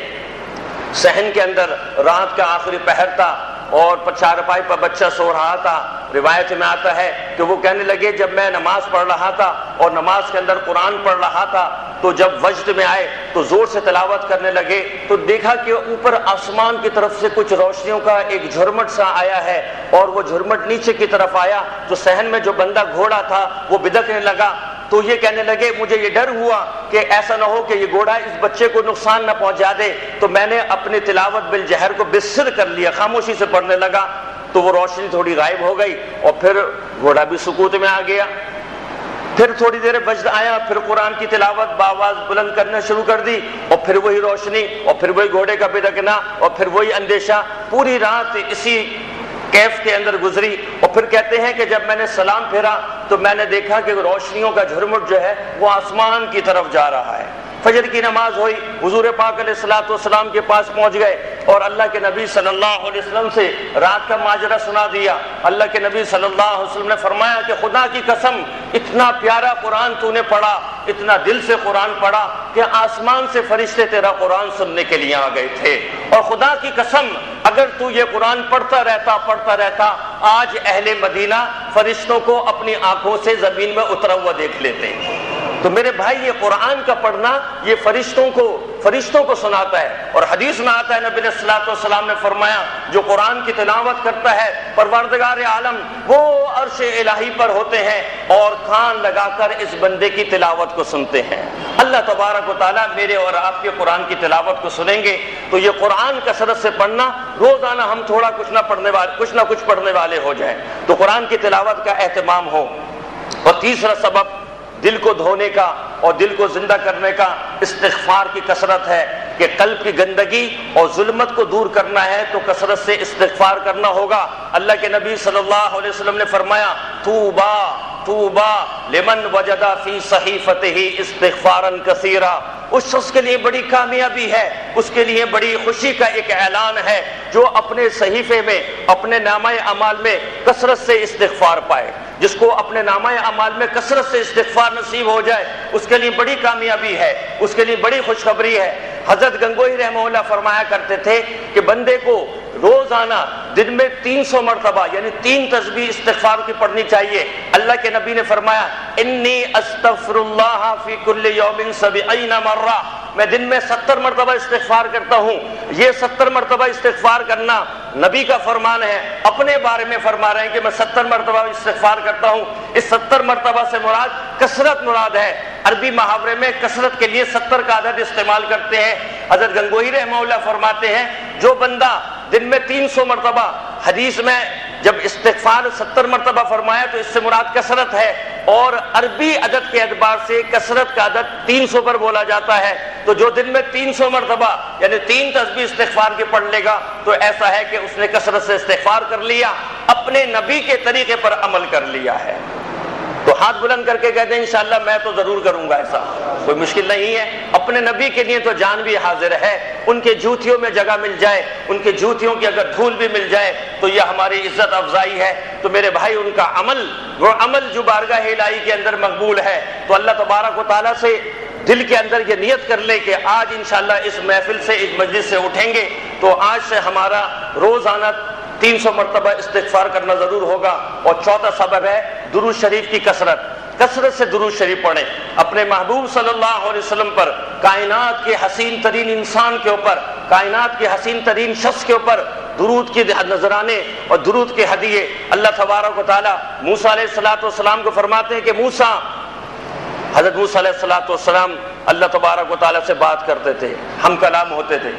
صحن کے اندر، رات کا آخری پہر تھا اور چارپائی پر بچہ سو رہا تھا۔ روایت میں آتا ہے کہ وہ کہنے لگے جب میں نماز پڑھ رہا تھا اور نماز کے اندر قرآن پڑھ رہا تھا تو جب وجد میں آئے تو زور سے تلاوت کرنے لگے تو دیکھا کہ اوپر آسمان کی طرف سے کچھ روشنیوں کا ایک جھرمٹ سا آیا ہے، اور وہ جھرمٹ نیچے کی طرف آیا تو صحن میں جو بندہ گھوڑا تھا وہ بدکنے لگا۔ تو یہ کہنے لگے مجھے یہ ڈر ہوا کہ ایسا نہ ہو کہ یہ گھوڑا اس بچے کو نقصان نہ پہنچا دے، تو میں نے اپنی تلاوت بالجہر کو بسر کر لیا، خاموشی سے پڑھنے لگا، تو وہ روشنی تھوڑی غائب ہو گئی اور پھر گھوڑا بھی سکوت میں آ گیا۔ پھر تھوڑی دیر وجد آیا، پھر قرآن کی تلاوت بآواز بلند کرنا شروع کر دی، اور پھر وہی روشنی، اور پھر وہی گھوڑے کا بدکنا، اور پھر وہی اندیشہ۔ پوری رات اسی کیف کے اندر گزری، اور پھر کہتے ہیں کہ جب میں نے سلام پھیرا تو میں نے دیکھا کہ روشنیوں کا جھرمٹ جو ہے وہ آسمان کی طرف جا رہا ہے۔ فجر کی نماز ہوئی، حضور پاک علیہ الصلوۃ والسلام کے پاس پہنچ گئے اور اللہ کے نبی صلی اللہ علیہ وسلم سے رات کا ماجرا سنا دیا۔ اللہ کے نبی صلی اللہ علیہ وسلم نے فرمایا کہ خدا کی قسم اتنا پیارا قرآن تو نے پڑھا، اتنا دل سے قرآن پڑھا کہ آسمان سے فرشتے تیرا قرآن سننے کے لیے آ گئے تھے، اور خدا کی قسم اگر تو یہ قرآن پڑھتا رہتا آج اہل مدینہ فرشتوں کو اپنی آنکھوں سے زمین میں اترا ہوا دیکھ لیتے۔ تو میرے بھائی یہ قرآن کا پڑھنا یہ فرشتوں کو سناتا ہے، اور حدیث میں آتا ہے نبی علیہ الصلوۃ والسلام نے فرمایا جو قرآن کی تلاوت کرتا ہے پروردگار عالم وہ عرش الہی پر ہوتے ہیں اور کان لگا کر اس بندے کی تلاوت کو سنتے ہیں۔ اللہ تبارک و تعالیٰ میرے اور آپ کے قرآن کی تلاوت کو سنیں گے تو یہ قرآن کثرت سے پڑھنا، روزانہ ہم تھوڑا کچھ نہ کچھ پڑھنے والے ہو جائیں، تو قرآن کی تلاوت کا اہتمام ہو۔ اور تیسرا سبب دل کو دھونے کا اور دل کو زندہ کرنے کا استغفار کی کثرت ہے، کہ قلب کی گندگی اور ظلمت کو دور کرنا ہے تو کثرت سے استغفار کرنا ہوگا۔ اللہ کے نبی صلی اللہ علیہ وسلم نے فرمایا توبہ توبہ لمن وجد فی صحیفتہ استغفارا کثیرا، اس شخص کے لیے بڑی کامیابی ہے، اس کے لیے بڑی خوشی کا ایک اعلان ہے جو اپنے صحیفے میں اپنے نامہ اعمال میں کثرت سے استغفار پائے۔ جس کو اپنے نامہ اعمال میں کثرت سے استغفار نصیب ہو جائے اس کے لیے بڑی کامیابی ہے، اس کے لیے بڑی خوشخبری ہے۔ حضرت گنگوئی رحمہ اللہ فرمایا کرتے تھے کہ بندے کو روزانہ دن میں 300 مرتبہ یعنی 3 تسبیح استغفار کی پڑھنی چاہیے۔ اللہ کے نبی نے فرمایا انی استغفر اللہ فی کل یوم 70 مرہ، میں دن میں 70 مرتبہ استغفار کرتا ہوں۔ یہ 70 مرتبہ استغفار کرنا نبی کا فرمان ہے، اپنے بارے میں فرما رہے ہیں کہ میں 70 مرتبہ استغفار کرتا ہوں۔ اس 70 مرتبہ سے مراد کثرت مراد ہے۔ عربی محاورے میں کثرت کے لیے 70 کا عدد استعمال کرتے ہیں۔ حضرت گنگوئی رحمہ اللہ فرماتے ہیں جو بندہ دن میں 300 مرتبہ، حدیث میں جب استغفار 70 مرتبہ فرمایا تو اس سے مراد کثرت ہے، اور عربی عدد کے اعتبار سے کثرت کا عدد 300 پر بولا جاتا ہے۔ تو جو دن میں 300 مرتبہ یعنی 3 تسبیح استغفار کی پڑھ لے گا تو ایسا ہے کہ اس نے کثرت سے استغفار کر لیا، اپنے نبی کے طریقے پر عمل کر لیا ہے۔ تو ہاتھ بلند کر کے کہتے ہیں انشاءاللہ میں تو ضرور کروں گا، ایسا کوئی مشکل نہیں ہے۔ اپنے نبی کے لیے تو جان بھی حاضر ہے، ان کے جوتیوں میں جگہ مل جائے، ان کے جوتیوں کی اگر دھول بھی مل جائے تو یہ ہماری عزت افزائی ہے۔ تو میرے بھائی ان کا عمل، وہ عمل جو بارگاہ الہی کے اندر مقبول ہے، تو اللہ تبارک و تعالیٰ سے دل کے اندر یہ نیت کر لے کہ آج انشاءاللہ اس محفل سے، اس مجلس سے اٹھیں گے تو آج سے ہمارا روزانہ 300 مرتبہ استغفار کرنا ضرور ہوگا۔ اور چوتھا سبب ہے درود شریف کی کثرت سے درود شریف پڑھیں اپنے محبوب صلی اللہ علیہ وسلم پر، کائنات کے حسین ترین انسان کے اوپر، کائنات کے حسین ترین شخص کے اوپر درود کے نذرانے اور درود کے ہدیے۔ اللہ تبارک و تعالی موسیٰ علیہ السلام کو فرماتے ہیں کہ موسیٰ، حضرت موسیٰ علیہ السلام اللہ تبارک و تعالی سے بات کرتے تھے، ہم کلام ہوتے تھے۔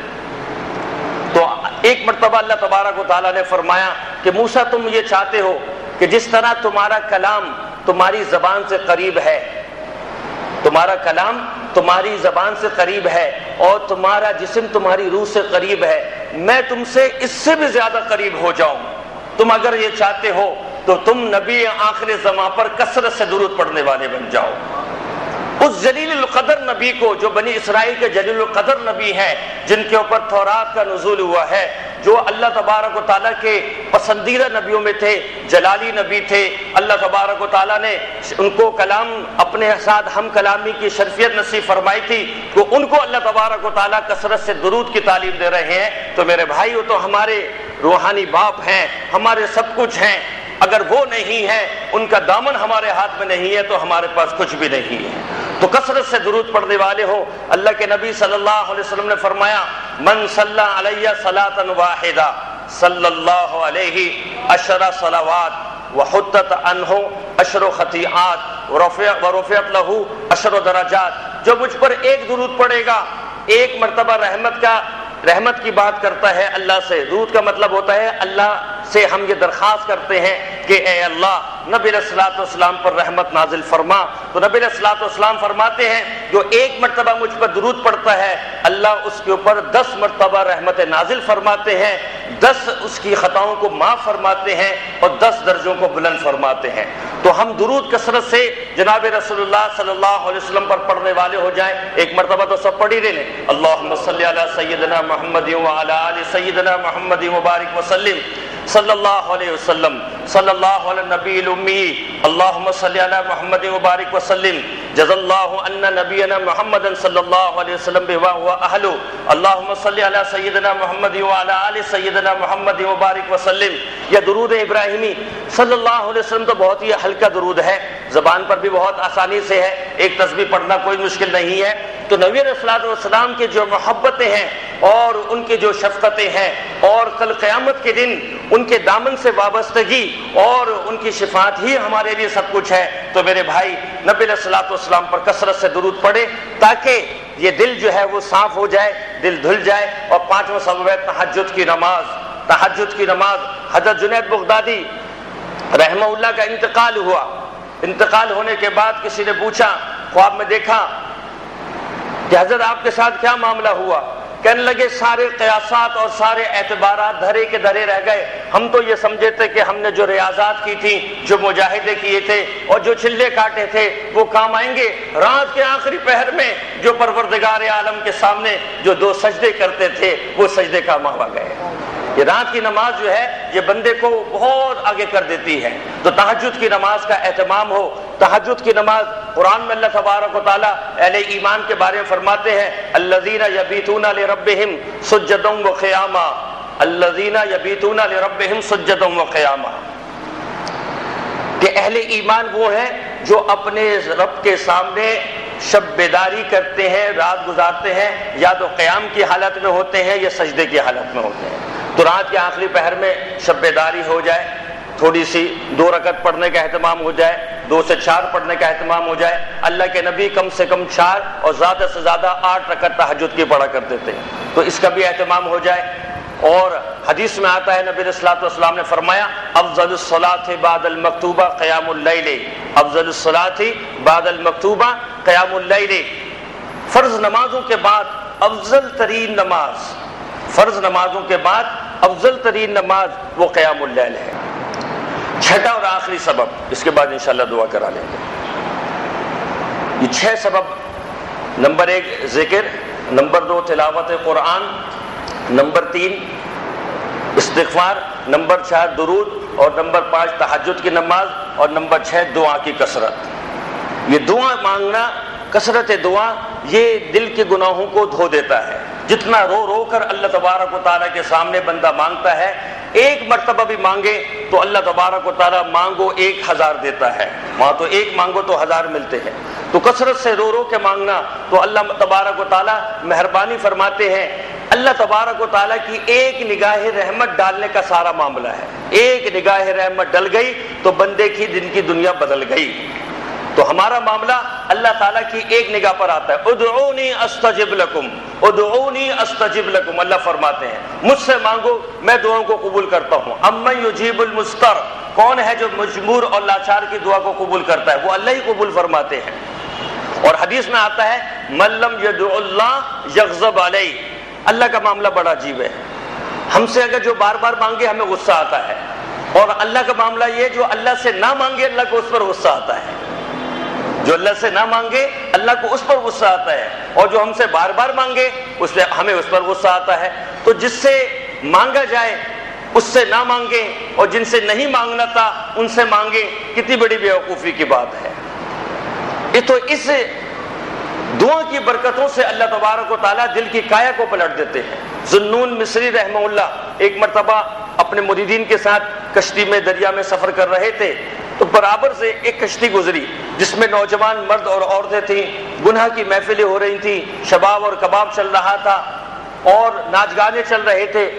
تو ایک مرتبہ اللہ تبارک و تعالی نے فرمایا کہ موسیٰ تم یہ چاہتے ہو کہ جس طرح تمہارا کلام تمہاری زبان سے قریب ہے، تمہارا کلام تمہاری زبان سے قریب ہے اور تمہارا جسم تمہاری روح سے قریب ہے، میں تم سے اس سے بھی زیادہ قریب ہو جاؤں۔ تم اگر یہ چاہتے ہو تو تم نبی آخر زمان پر کثرت سے درود پڑھنے والے بن جاؤ۔ اس جلیل القدر نبی کو، جو بنی اسرائیل کے جلیل القدر نبی ہیں، جن کے اوپر تورات کا نزول ہوا ہے، جو اللہ تبارک و تعالیٰ کے پسندیدہ نبیوں میں تھے، جلالی نبی تھے، اللہ تبارک و تعالیٰ نے ان کو کلام اپنے ساتھ ہم کلامی کی شرفیت نصیب فرمائی تھی، تو ان کو اللہ تبارک و تعالیٰ کثرت سے درود کی تعلیم دے رہے ہیں۔ تو میرے بھائی، وہ تو ہمارے روحانی باپ ہیں، ہمارے سب کچھ ہیں۔ اگر وہ نہیں ہے، ان کا دامن ہمارے ہاتھ میں نہیں ہے تو ہمارے پاس کچھ بھی نہیں ہے۔ تو کثرت سے درود پڑھنے والے ہو۔ اللہ کے نبی صلی اللہ علیہ وسلم نے فرمایا، من صلی علیہ صلاۃ واحدہ صلی اللہ علیہ 10 صلوات وحطت عنہ 10 خطیئات ورفعت لہ 10 درجات۔ جو مجھ پر ایک درود پڑھے گا، ایک مرتبہ رحمت کی بات کرتا ہے اللہ سے۔ درود کا مطلب ہوتا ہے اللہ سے ہم یہ درخواست کرتے ہیں کہ اے اللہ نبی علیہ الصلوۃ والسلام پر رحمت نازل فرما۔ تو نبی علیہ الصلوۃ والسلام فرماتے ہیں جو ایک مرتبہ مجھ پر درود پڑھتا ہے، اللہ اس کے اوپر 10 مرتبہ رحمت نازل فرماتے ہیں، 10 اس کی خطاؤں کو معاف فرماتے ہیں اور 10 درجوں کو بلند فرماتے ہیں۔ تو ہم درود کثرت سے جناب رسول اللہ صلی اللہ علیہ وسلم پر پڑھنے والے ہو جائیں۔ ایک مرتبہ تو سب پڑھ ہی لیں، اللہم صلی علی سیدنا محمد وعلی آل سیدنا محمد وبارک وسلم صلی اللہ علیہ وسلم صلی اللہ علی النبی الامی اللہم صلی علی محمد وبارک وسلم جزا اللہ عنا نبینا محمد صلی اللہ علیہ وسلم بما هو اہلہ اللہم صلی علی سیدنا محمد وعلی آل سیدنا محمد وبارک وسلم۔ یہ درود ابراہیمی صلی اللہ علیہ وسلم تو بہت ہی ہلکا درود ہے، زبان پر بھی بہت آسانی سے ہے، ایک تسبیح پڑھنا کوئی مشکل نہیں ہے۔ تو نبی علیہ الصلوۃ والسلام کی جو محبتیں ہیں اور ان کی جو شفقتیں ہیں اور کل قیامت کے دن ان کے دامن سے وابستگی اور ان کی شفاعت ہی ہمارے لیے سب کچھ ہے۔ تو میرے بھائی، نبی علیہ الصلوۃ والسلام پر کثرت سے درود پڑھے تاکہ یہ دل جو ہے وہ صاف ہو جائے، دل دھل جائے۔ اور 5واں سبب ہے تہجد کی نماز۔ تہجد کی نماز، حضرت جنید بغدادی رحمہ اللہ کا انتقال ہوا۔ انتقال ہونے کے بعد کسی نے پوچھا، خواب میں دیکھا کہ حضرت آپ کے ساتھ کیا معاملہ ہوا؟ کہنے لگے سارے قیاسات اور سارے اعتبارات دھرے کے دھرے رہ گئے۔ ہم تو یہ سمجھے تھے کہ ہم نے جو ریاضات کی تھی، جو مجاہدے کیے تھے اور جو چلے کاٹے تھے وہ کام آئیں گے۔ رات کے آخری پہر میں جو پروردگار عالم کے سامنے جو 2 سجدے کرتے تھے وہ سجدے کام آ گئے۔ یہ رات کی نماز جو ہے یہ بندے کو بہت آگے کر دیتی ہے۔ تو تہجد کی نماز کا اہتمام ہو۔ تہجد کی نماز، قرآن میں اللہ تبارک و تعالیٰ اہل ایمان کے بارے میں فرماتے ہیں الذین یبیتون لربہم سجدا وقیاما، الذین یبیتون لربہم سجدا وقیاما، کہ اہل ایمان وہ ہیں جو اپنے رب کے سامنے شب بیداری کرتے ہیں، رات گزارتے ہیں، یا تو قیام کی حالت میں ہوتے ہیں یا سجدے کی حالت میں ہوتے ہیں۔ تو رات کے آخری پہر میں شب بیداری ہو جائے، تھوڑی سی 2 رکعت پڑھنے کا اہتمام ہو جائے، 2 سے 4 پڑھنے کا اہتمام ہو جائے۔ اللہ کے نبی کم سے کم 4 اور زیادہ سے زیادہ 8 رکعت تہجد کی پڑھا کرتے تھے، تو اس کا بھی اہتمام ہو جائے۔ اور حدیث میں آتا ہے نبی صلی اللہ علیہ وسلم نے فرمایا افضل الصلاۃ بعد المکتوبہ قیام اللیل، افضل الصلاۃ بعد المکتوبہ قیام اللیل، فرض نمازوں کے بعد افضل ترین نماز، فرض نمازوں کے بعد افضل ترین نماز وہ قیام اللیل ہے۔ 6واں اور آخری سبب، اس کے بعد انشاءاللہ دعا کرا لیں گے۔ یہ 6 سبب، نمبر 1 ذکر، نمبر 2 تلاوت قرآن، نمبر 3 استغفار، نمبر 4 درود، اور نمبر 5 تہجد کی نماز، اور نمبر 6 دعا کی کثرت۔ یہ دعا مانگنا، کثرت دعا، یہ دل کے گناہوں کو دھو دیتا ہے۔ جتنا رو رو کر اللہ تبارک و تعالیٰ کے سامنے بندہ مانگتا ہے، ایک مرتبہ بھی مانگے تو اللہ تبارک و تعالیٰ مانگو 1000 دیتا ہے، وہاں تو ایک مانگو تو 1000 ملتے ہیں۔ تو کثرت سے رو رو کے مانگنا، تو اللہ تبارک و تعالیٰ مہربانی فرماتے ہیں۔ اللہ تبارک و تعالیٰ کی ایک نگاہ رحمت ڈالنے کا سارا معاملہ ہے، ایک نگاہ رحمت ڈل گئی تو بندے کی دن کی دنیا بدل گئی۔ تو ہمارا معاملہ اللہ تعالیٰ کی ایک نگاہ پر آتا ہے۔ ادعونی استجب لکم، ادعونی استجب لکم، اللہ فرماتے ہیں مجھ سے مانگو میں دعاؤں کو قبول کرتا ہوں۔ امن یجیب المضطر، کون ہے جو مجبور اور لاچار کی دعا کو قبول کرتا ہے؟ وہ اللہ ہی قبول فرماتے ہیں۔ اور حدیث میں آتا ہے من لم یدع اللہ یغضب علیہ، اللہ کا معاملہ بڑا عجیب ہے۔ ہم سے اگر جو بار بار مانگے ہمیں غصہ آتا ہے، اور اللہ کا معاملہ یہ جو اللہ سے نہ مانگے اللہ کو اس پر غصہ آتا ہے۔ جو اللہ سے نہ مانگے اللہ کو اس پر غصہ آتا ہے، اور جو ہم سے بار بار مانگے ہمیں اس پر غصہ آتا ہے۔ تو جس سے مانگا جائے اس سے نہ مانگے، اور جن سے نہیں مانگنا تھا ان سے مانگے، کتنی بڑی بیوقوفی کی بات ہے۔ یہ تو اس دعا کی برکتوں سے اللہ تبارک و تعالیٰ دل کی کایا کو پلٹ دیتے ہیں۔ ذوالنون مصری رحمہ اللہ ایک مرتبہ اپنے مریدین کے ساتھ کشتی میں دریا میں سفر کر رہے تھے، تو برابر سے ایک کشتی گزری جس میں نوجوان مرد اور عورتیں تھیں، گناہ کی محفلیں ہو رہی تھیں، شباب اور کباب چل رہا تھا اور ناچ گانے چل رہے تھے۔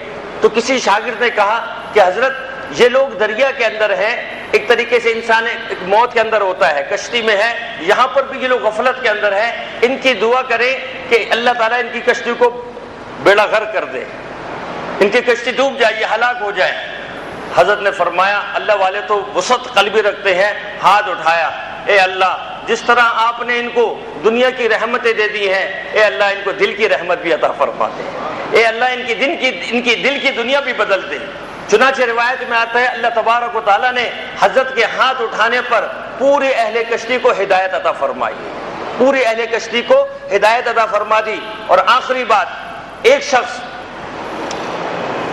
تو کسی شاگرد نے کہا کہ حضرت یہ لوگ دریا کے اندر ہیں، ایک طریقے سے انسان ایک موت کے اندر ہوتا ہے، کشتی میں ہے، یہاں پر بھی یہ لوگ غفلت کے اندر ہیں، ان کی دعا کریں کہ اللہ تعالیٰ ان کی کشتی کو بیڑا غرق کر دے، ان کی کشتی ڈوب جائے، یہ ہلاک ہو جائے۔ حضرت نے فرمایا اللہ والے تو وسعت قلبی رکھتے ہیں، ہاتھ اٹھایا، اے اللہ جس طرح آپ نے ان کو دنیا کی رحمتیں دے دی ہیں، اے اللہ ان کو دل کی رحمت بھی عطا فرما دے، اے اللہ ان کی دل کی دنیا بھی بدل دے۔ چنانچہ روایت میں آتا ہے اللہ تبارک و تعالیٰ نے حضرت کے ہاتھ اٹھانے پر پورے اہل کشتی کو ہدایت عطا فرمائی، پورے اہل کشتی کو ہدایت عطا فرما دی۔ اور آخری بات، ایک شخص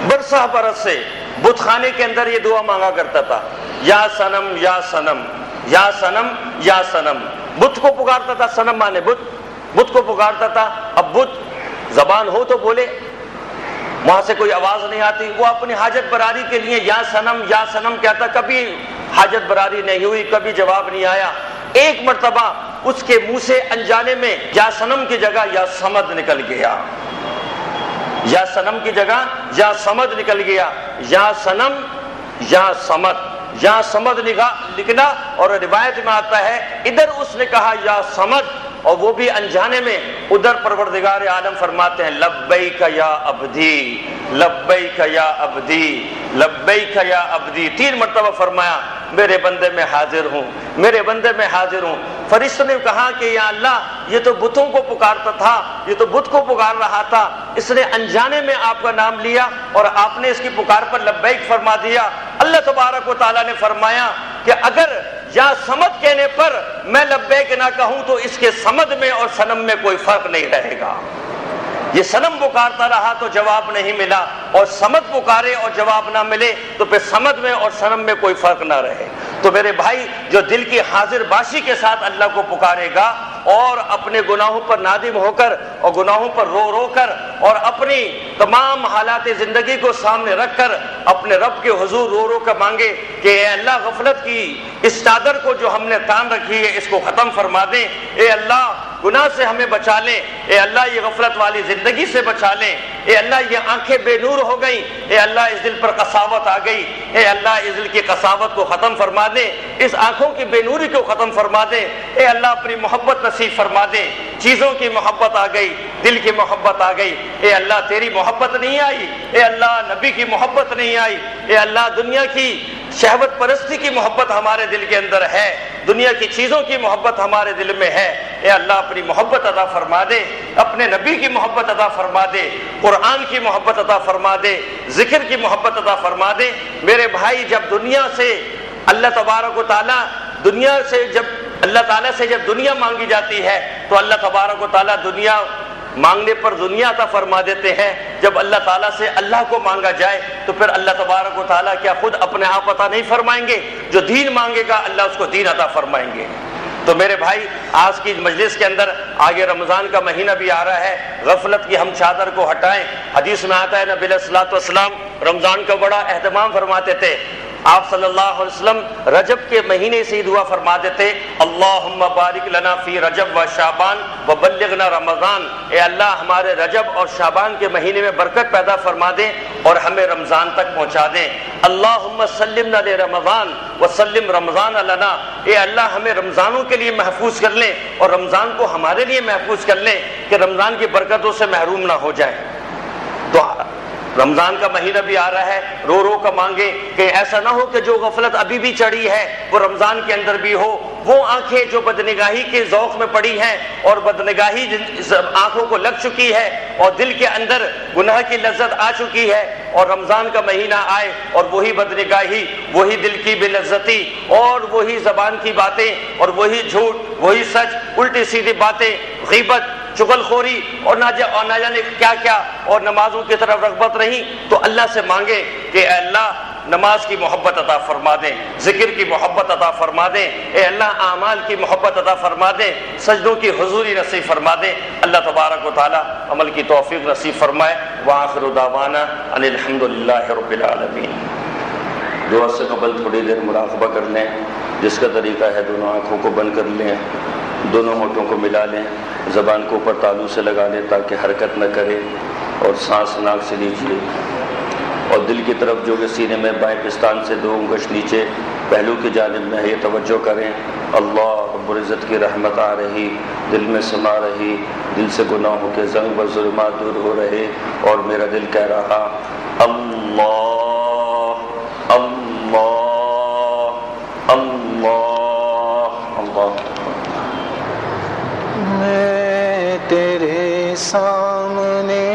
برسہ برس سے بت خانے کے اندر یہ دعا مانگا کرتا تھا، یا صنم یا صنم یا صنم یا صنم، بت کو پکارتا تھا، صنم مانے بت کو پکارتا تھا۔ اب بت زبان ہو تو بولے، وہاں سے کوئی آواز نہیں آتی، وہ اپنی حاجت براری کے لیے یا صنم کہتا، کبھی حاجت براری نہیں ہوئی، کبھی جواب نہیں آیا۔ ایک مرتبہ اس کے منہ سے انجانے میں یا صنم کی جگہ یا صمد نکل گیا، یا صنم کی جگہ یا صمد نکل گیا، یا صنم یا صمد، یا صمد لکھنا، اور روایت میں آتا ہے ادھر اس نے کہا یا صمد، اور وہ بھی انجانے میں، ادھر پروردگار عالم فرماتے ہیں لبیک یا عبدی، لبیک یا عبدی، لبیک یا عبدی، 3 مرتبہ فرمایا میرے بندے میں حاضر ہوں، میرے بندے میں حاضر ہوں۔ فرشتوں نے کہا کہ یا اللہ یہ تو بتوں کو پکارتا تھا، یہ تو بت کو پکار رہا تھا، اس نے انجانے میں آپ کا نام لیا اور آپ نے اس کی پکار پر لبیک فرما دیا۔ اللہ تبارک و تعالیٰ نے فرمایا کہ اگر یا صمد کہنے پر میں لبیک نہ کہوں تو اس کے صمد میں اور صنم میں کوئی فرق نہیں رہے گا۔ یہ صنم پکارتا رہا تو جواب نہیں ملا، اور صمد پکارے اور جواب نہ ملے تو پھر صمد میں اور صنم میں کوئی فرق نہ رہے۔ تو میرے بھائی جو دل کی حاضر باشی کے ساتھ اللہ کو پکارے گا اور اپنے گناہوں پر نادم ہو کر اور گناہوں پر رو رو کر اور اپنی تمام حالات زندگی کو سامنے رکھ کر اپنے رب کے حضور رو رو کر مانگے کہ اے اللہ غفلت کی اس چادر کو جو ہم نے تان رکھی ہے اس کو ختم فرما دیں، اے اللہ گناہ سے ہمیں بچا لیں، اے اللہ یہ غفلت والی زندگی سے بچا لیں، اے اللہ یہ آنکھیں بے نور ہو گئیں، اے اللہ اس دل پر قساوت آ گئی، اے اللہ اس دل کی قساوت کو ختم فرما دیں، اس آنکھوں کی بے نوری کو ختم فرما دیں، اے اللہ اپنی محبت نصیب فرما دیں۔ چیزوں کی محبت آ گئی، دل کی محبت آ گئی، اے اللہ تیری محبت نہیں آئی، اے اللہ نبی کی محبت نہیں آئی، اے اللہ دنیا کی شہوت پرستی کی محبت ہمارے دل کے اندر ہے، دنیا کی چیزوں کی محبت ہمارے دل میں ہے، اے اللہ اپنی محبت عطا فرما دے، اپنے نبی کی محبت عطا فرما دے، قرآن کی محبت عطا فرما دے، ذکر کی محبت عطا فرما دے۔ میرے بھائی جب دنیا سے اللہ تبارک و تعالیٰ اللہ تعالیٰ سے جب دنیا مانگی جاتی ہے تو اللہ تبارک و تعالیٰ دنیا مانگنے پر دنیا عطا فرما دیتے ہیں، جب اللہ تعالیٰ سے اللہ کو مانگا جائے تو پھر اللہ تبارک و تعالیٰ کیا خود اپنے آپ عطا نہیں فرمائیں گے؟ جو دین مانگے گا اللہ اس کو دین عطا فرمائیں گے۔ تو میرے بھائی آج کی مجلس کے اندر آگے رمضان کا مہینہ بھی آ رہا ہے، غفلت کی ہم چادر کو ہٹائیں۔ حدیث میں آتا ہے نبی علیہ الصلوۃ والسلام رمضان کا بڑا اہتمام فرماتے تھے۔ آپ صلی اللہ علیہ وسلم رجب کے مہینے سے دعا فرماتے تھے، اللہم بارک لنا فی رجب و شعبان وبلغنا رمضان، اے اللہ ہمارے رجب اور شعبان کے مہینے میں برکت پیدا فرما دیں اور ہمیں رمضان تک پہنچا دیں۔ اللہم سلمنا لرمضان وسلم رمضان لنا، اے اللہ ہمیں رمضانوں کے لیے محفوظ کر لیں اور رمضان کو ہمارے لیے محفوظ کر لیں کہ رمضان کی برکتوں سے محروم نہ ہو جائیں۔ تو رمضان کا مہینہ بھی آ رہا ہے، رو رو کر مانگے کہ ایسا نہ ہو کہ جو غفلت ابھی بھی چڑھی ہے وہ رمضان کے اندر بھی ہو۔ وہ آنکھیں جو بدنگاہی کے ذوق میں پڑی ہیں اور بدنگاہی آنکھوں کو لگ چکی ہے اور دل کے اندر گناہ کی لذت آ چکی ہے، اور رمضان کا مہینہ آئے اور وہی بدنگاہی، وہی دل کی بے لذتی اور وہی زبان کی باتیں اور وہی جھوٹ، وہی سچ، الٹی سیدھی باتیں، غیبت، چغل خوری اور نہ جانے کیا کیا، اور نمازوں کی طرف رغبت نہیں، تو اللہ سے مانگے کہ اے اللہ نماز کی محبت عطا فرما دیں، ذکر کی محبت عطا فرما دیں، اے اللہ اعمال کی محبت عطا فرما دیں، سجدوں کی حضوری نصیب فرما دیں۔ اللہ تبارک و تعالی عمل کی توفیق نصیب فرمائے۔ وآخر دعوانا ان الحمدللہ رب العالمین۔ دعا سے قبل تھوڑی دیر مراقبہ کر لیں، جس کا طریقہ ہے دونوں آنکھوں کو بند کر لیں، دونوں ہونٹوں کو ملا لیں، زبان کو اوپر تالو سے لگا لیں تاکہ حرکت نہ کرے، اور سانس ناک سے لیجیے، اور دل کی طرف جو کہ سینے میں بائیں پستان سے 2 انگش نیچے پہلو کی جانب میں ہے، یہ توجہ کریں۔ اللہ رب العزت کی رحمت آ رہی، دل میں سما رہی، دل سے گناہوں کے زنگ و ظلمات دور ہو رہے، اور میرا دل کہہ رہا اللہ اللہ اللہ اللہ۔ میں تیرے سامنے،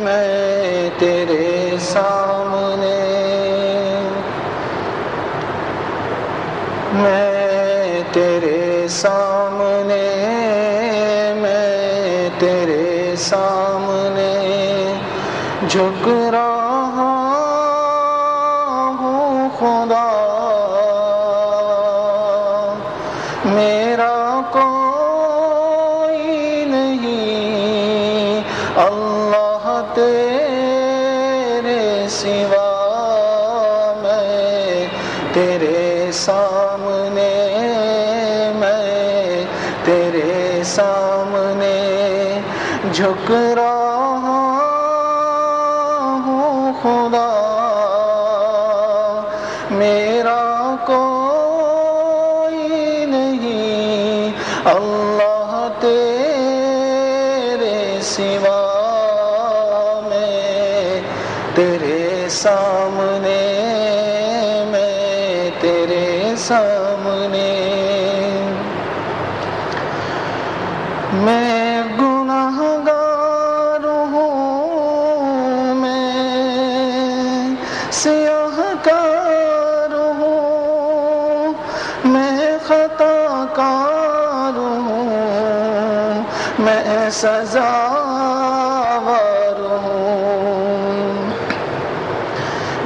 میں تیرے سامنے، میں تیرے سامنے، میں تیرے سامنے جھک رہا ہوں خدا، میرا کوئی نہیں اللہ تیرے سوا، میں تیرے سامنے، میں تیرے سامنے جھک رہا ہوں خدا، میرا کوئی نہیں اللہ تیرے سوا، میں تیرے سامنے، میں تیرے سامنے، میں گناہ گار ہوں، میں سیاہ کار ہوں، میں خطا کار ہوں، میں سزاوار ہوں،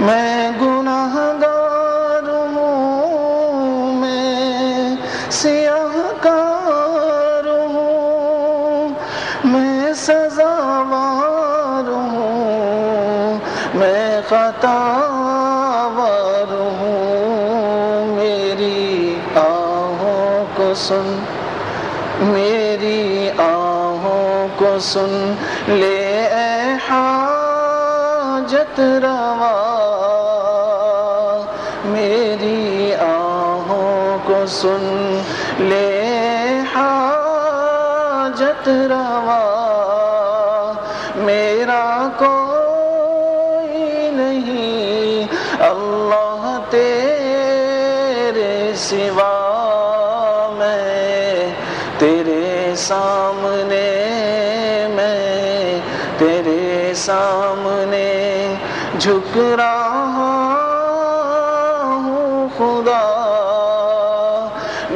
میں گناہ گار ہوں، میں سیاہ کار ہوں، میں سزاوار ہوں، میں خطاوار ہوں، میری آہوں کو سن، میری آہوں کو سن لے اے حاجت روا، میری آہوں کو سن لے حاجت روا، میرا کوئی نہیں اللہ تیرے سوا، میں تیرے سامنے، میں تیرے سامنے جھک رہا ہوں خدا،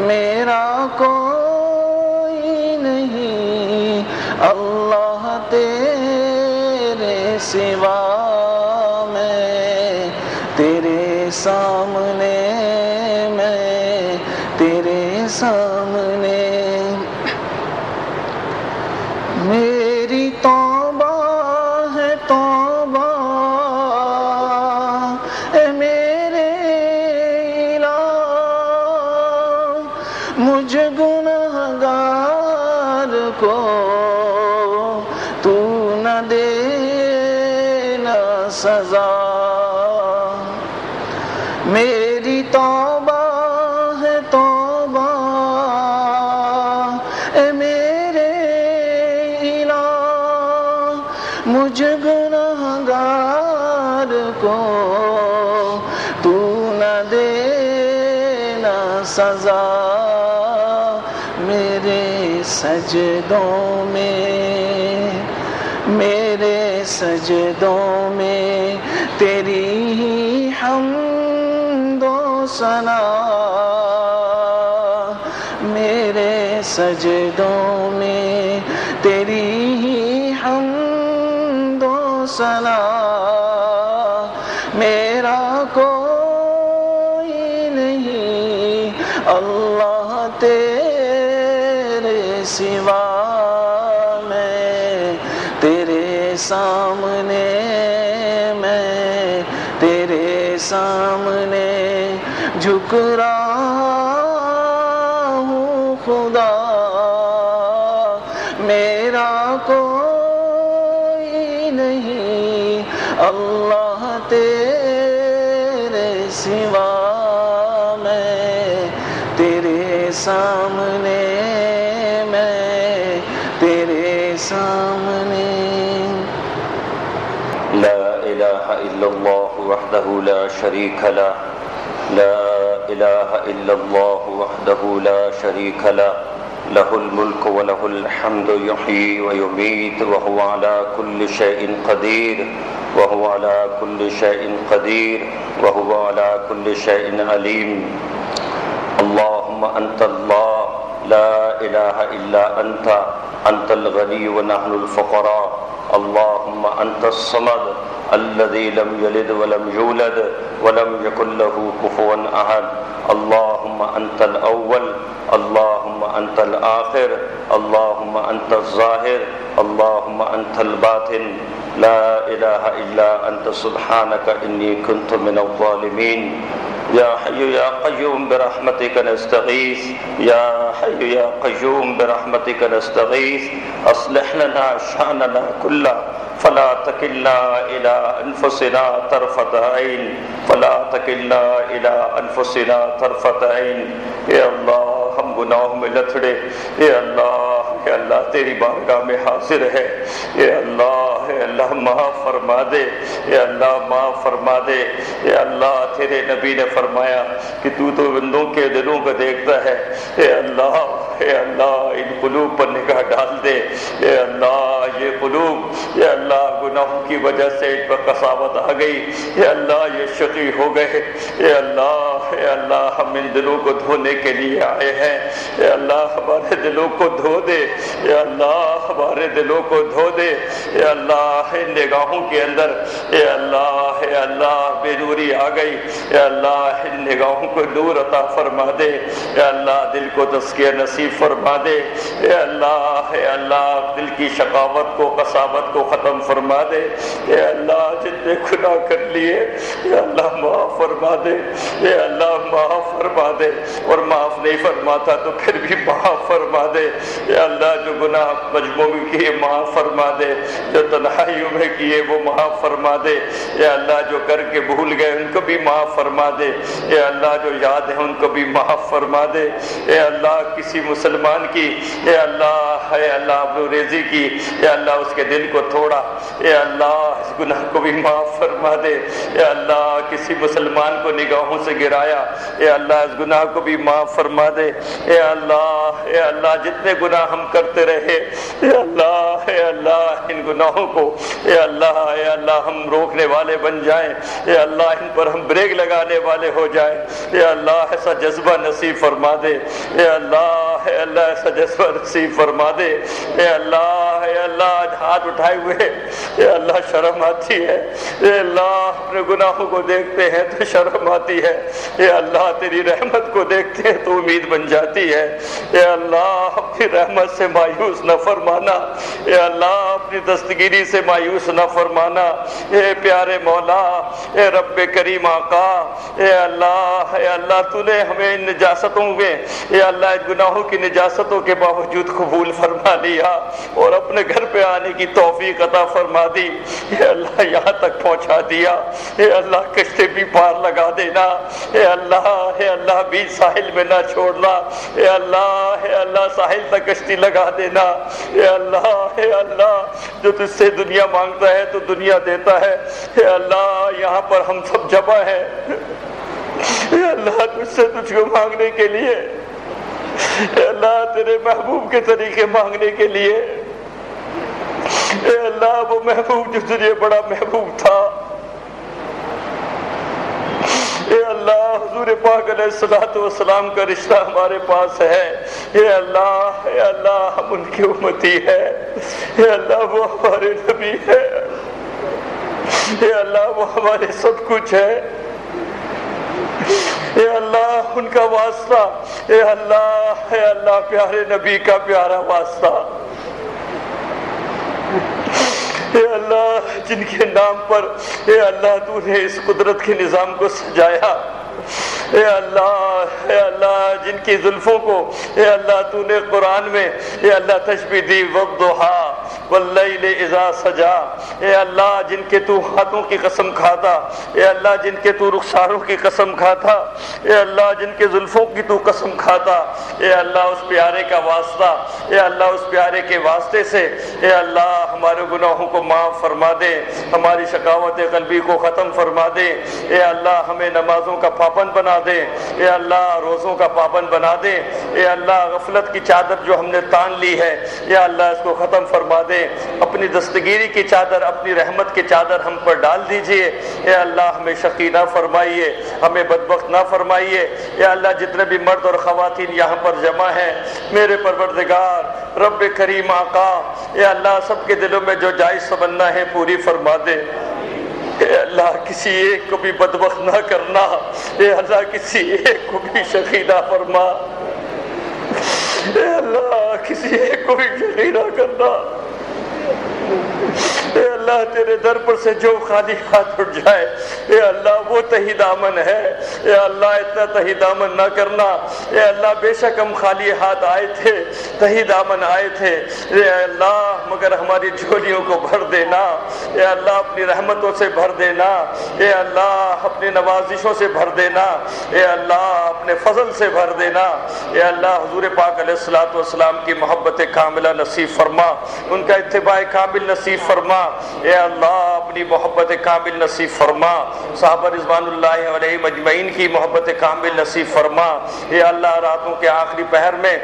میرا کوئی نہیں اللہ تیرے سوا، میں تیرے سامنے، میں تیرے سامنے میری توبہ ہے توبہ اے میرے الہ مجھ گنہگار کو تو نہ دینا سزا میری توبہ ہے توبہ اے میرے الہ مجھ گنہگار کو تو نہ دینا سزا میرے سجدوں میں تیری ہی حمد و ثنا میرے سجدوں میں تیری ہی حمد و ثنا میرا کوئی نہیں اللہ تیرے سوا میں تیرے سامنے جھک رہا ہوں خدا میرا کوئی نہیں اللہ تیرے سوا میں تیرے سامنے لا الہ الا اللہ وحدہ لا شریک له لا الہ الا اللہ وحدہ لا شریک له له الملک وله الحمد يحيي ويميت وهو على كل شيء قدير وهو على كل شيء قدير وهو على كل شيء عليم اللهم أنت الله لا إله إلا أنت الغني ونحن الفقراء اللهم أنت الصمد الذي لم يلد ولم يولد ولم يكن له كفوا أحد اللهم أنت الأول اللهم أنت الآخر اللهم أنت الظاهر اللهم أنت الباطن لا إله إلا أنت سبحانك إني كنت من الظالمين يا حي يا قيوم برحمتك نستغيث يا حي يا قيوم برحمتك نستغيث أصلح لنا شأننا كله فلا تكلنا إلى أنفسنا طرفة عين فلا تكلنا إلى أنفسنا طرفة عين يا الله ہم گناہوں میں لتڑے اے اللہ تیری بارگاہ میں حاضر ہے اے اللہ معاف فرما دے اے اللہ معاف فرما دے اے اللہ تیرے نبی نے فرمایا کہ تو بندوں کے دلوں کو دیکھتا ہے اے اللہ ان قلوب پر نگاہ ڈال دے اے اللہ یہ قلوب اے اللہ گناہوں کی وجہ سے ان پر قساوت آ گئی اے اللہ یہ شقی ہو گئے اے اللہ ہم ان دلوں کو دھونے کے لیے آئے ہیں اے اللہ ہمارے دلوں کو دھو دے اے اللہ ہمارے دلوں کو دھو دے اے اللہ ان نگاہوں کے اندر اے اللہ بے نوری آ گئی اے اللہ ان نگاہوں کو نور عطا فرما دے اے اللہ دل کو تزکیہ نصیب فرما دے اے اللہ دل کی شقاوت کو قساوت کو ختم فرما دے اے اللہ جتنے گناہ کر لیے اے اللہ معاف فرما دے اے اللہ معاف فرما دے اور معاف نہیں فرماتا تو پھر بھی معاف فرما دے اے اللہ جو گناہ مجموع میں کیے معاف فرما دے جو تنہائیوں میں کیے وہ معاف فرما دے اے اللہ جو کر کے بھول گئے ان کو بھی معاف فرما دے اے اللہ جو یاد ہے ان کو بھی معاف فرما دے اے اللہ کسی مسلمان کی اے اللہ ابرو ریزی کی اے اللہ اس کے دل کو توڑا اے اللہ اس گناہ کو بھی معاف فرما دے اے اللہ کسی مسلمان کو نگاہوں سے گرایا اے اللہ اس گناہ کو بھی معاف فرما دے اے اللہ جتنے گناہ ہم کرتے رہے اے اللہ ان گناہوں کو اے اللہ ہم روکنے والے بن جائیں اے اللہ ان پر ہم بریک لگانے والے ہو جائیں اے اللہ ایسا جذبہ نصیب فرما دے اے اللہ ایسا جذبہ نصیب فرما دے اے اللہ اے اللہ آج ہاتھ اٹھائے ہوئے اے اللہ شرم آتی ہے، اے اللہ اپنے گناہوں کو دیکھتے ہیں تو شرم آتی ہے، اے اللہ تیری رحمت کو دیکھتے ہیں تو امید بن جاتی ہے، اے اللہ اپنی رحمت سے مایوس نہ فرمانا، اے اللہ اپنی دستگیری سے مایوس نہ فرمانا، اے پیارے مولا، اے رب کریم آقا، اے اللہ تو نے ہمیں ان نجاستوں میں اے اللہ ان گناہوں کی نجاستوں کے باوجود قبول فرما لیا اور اپنے گھر پہ آنے کی توفیق عطا فرما دی، اے اللہ یہاں تک پہنچا دیا، اے اللہ کشتے بھی پار لگا دینا، اے اللہ بیچ ساحل میں نہ چھوڑنا، اے اللہ ساحل تک کشتی لگا دینا، اے اللہ جو تجھ سے دنیا مانگتا ہے تو دنیا دیتا ہے، اے اللہ یہاں پر ہم سب جمع ہیں، اے اللہ تجھ سے تجھ کو مانگنے کے لیے، اے اللہ تیرے محبوب کے طریقے مانگنے کے لیے، اے اللہ وہ محبوب جو تجھے بڑا محبوب تھا، اے اللہ حضور پاک علیہ الصلوۃ والسلام کا رشتہ ہمارے پاس ہے، اے اللہ ہم ان کی امتی ہے، اے اللہ وہ ہمارے نبی ہے، اے اللہ وہ ہمارے سب کچھ ہے، اے اللہ ان کا واسطہ، اے اللہ پیارے نبی کا پیارا واسطہ، اے اللہ جن کے نام پر اے اللہ تو نے اس قدرت کے نظام کو سجایا، اے اللہ جن کی زلفوں کو اے اللہ تو نے قرآن میں اے اللہ تشبیہ دی والضحا واللیل اذا سجا، اے اللہ جن کے تو ہاتھوں کی قسم کھاتا، اے اللہ جن کے تو رخساروں کی قسم کھاتا، اے اللہ جن کے زلفوں کی تو قسم کھاتا، اے اللہ اس پیارے کا واسطہ، اے اللہ اس پیارے کے واسطے سے اے اللہ ہمارے گناہوں کو معاف فرما دے، ہماری شقاوت قلبی کو ختم فرما دے، اے اللہ ہمیں نمازوں کا پابند بنا دے، اے اللہ روزوں کا پابند بنا دے، اے اللہ غفلت کی چادر جو ہم نے تان لی ہے اے اللہ اس کو ختم فرما دے، اپنی دستگیری کی چادر اپنی رحمت کی چادر ہم پر ڈال دیجئے، اے اللہ ہمیں شقی نہ فرمائیے، ہمیں بدبخت نہ فرمائیے، اے اللہ جتنے بھی مرد اور خواتین یہاں پر جمع ہیں میرے پروردگار رب کریم آقا، اے اللہ سب کے دلوں میں جو جائز تمنا ہے پوری فرما دے، اے اللہ کسی ایک کو بھی بدبخت نہ کرنا، اے اللہ کسی ایک کو بھی شقی نہ فرما، اے اللہ کسی ایک کو بھی شقی نہ کرنا، اے اللہ تیرے در پر سے جو خالی ہاتھ اٹھ جائے اے اللہ وہ تہی دامن ہے، اے اللہ اتنا تہی دامن نہ کرنا، اے اللہ بے شک ہم خالی ہاتھ آئے تھے، تہی دامن آئے تھے، اے اللہ مگر ہماری جھولیوں کو بھر دینا، اے اللہ اپنی رحمتوں سے بھر دینا، اے اللہ اپنی نوازشوں سے بھر دینا، اے اللہ اپنے فضل سے بھر دینا، اے اللہ حضور پاک علیہ الصلوۃ والسلام کی محبت کاملہ نصیب فرما، ان کا اتباع کامل نصیب فرما، اے اللہ اپنی محبت کامل نصیب فرما، صحابہ رضوان اللہ علیہم اجمعین کی محبت کامل نصیب فرما، اے اللہ راتوں کے آخری پہر میں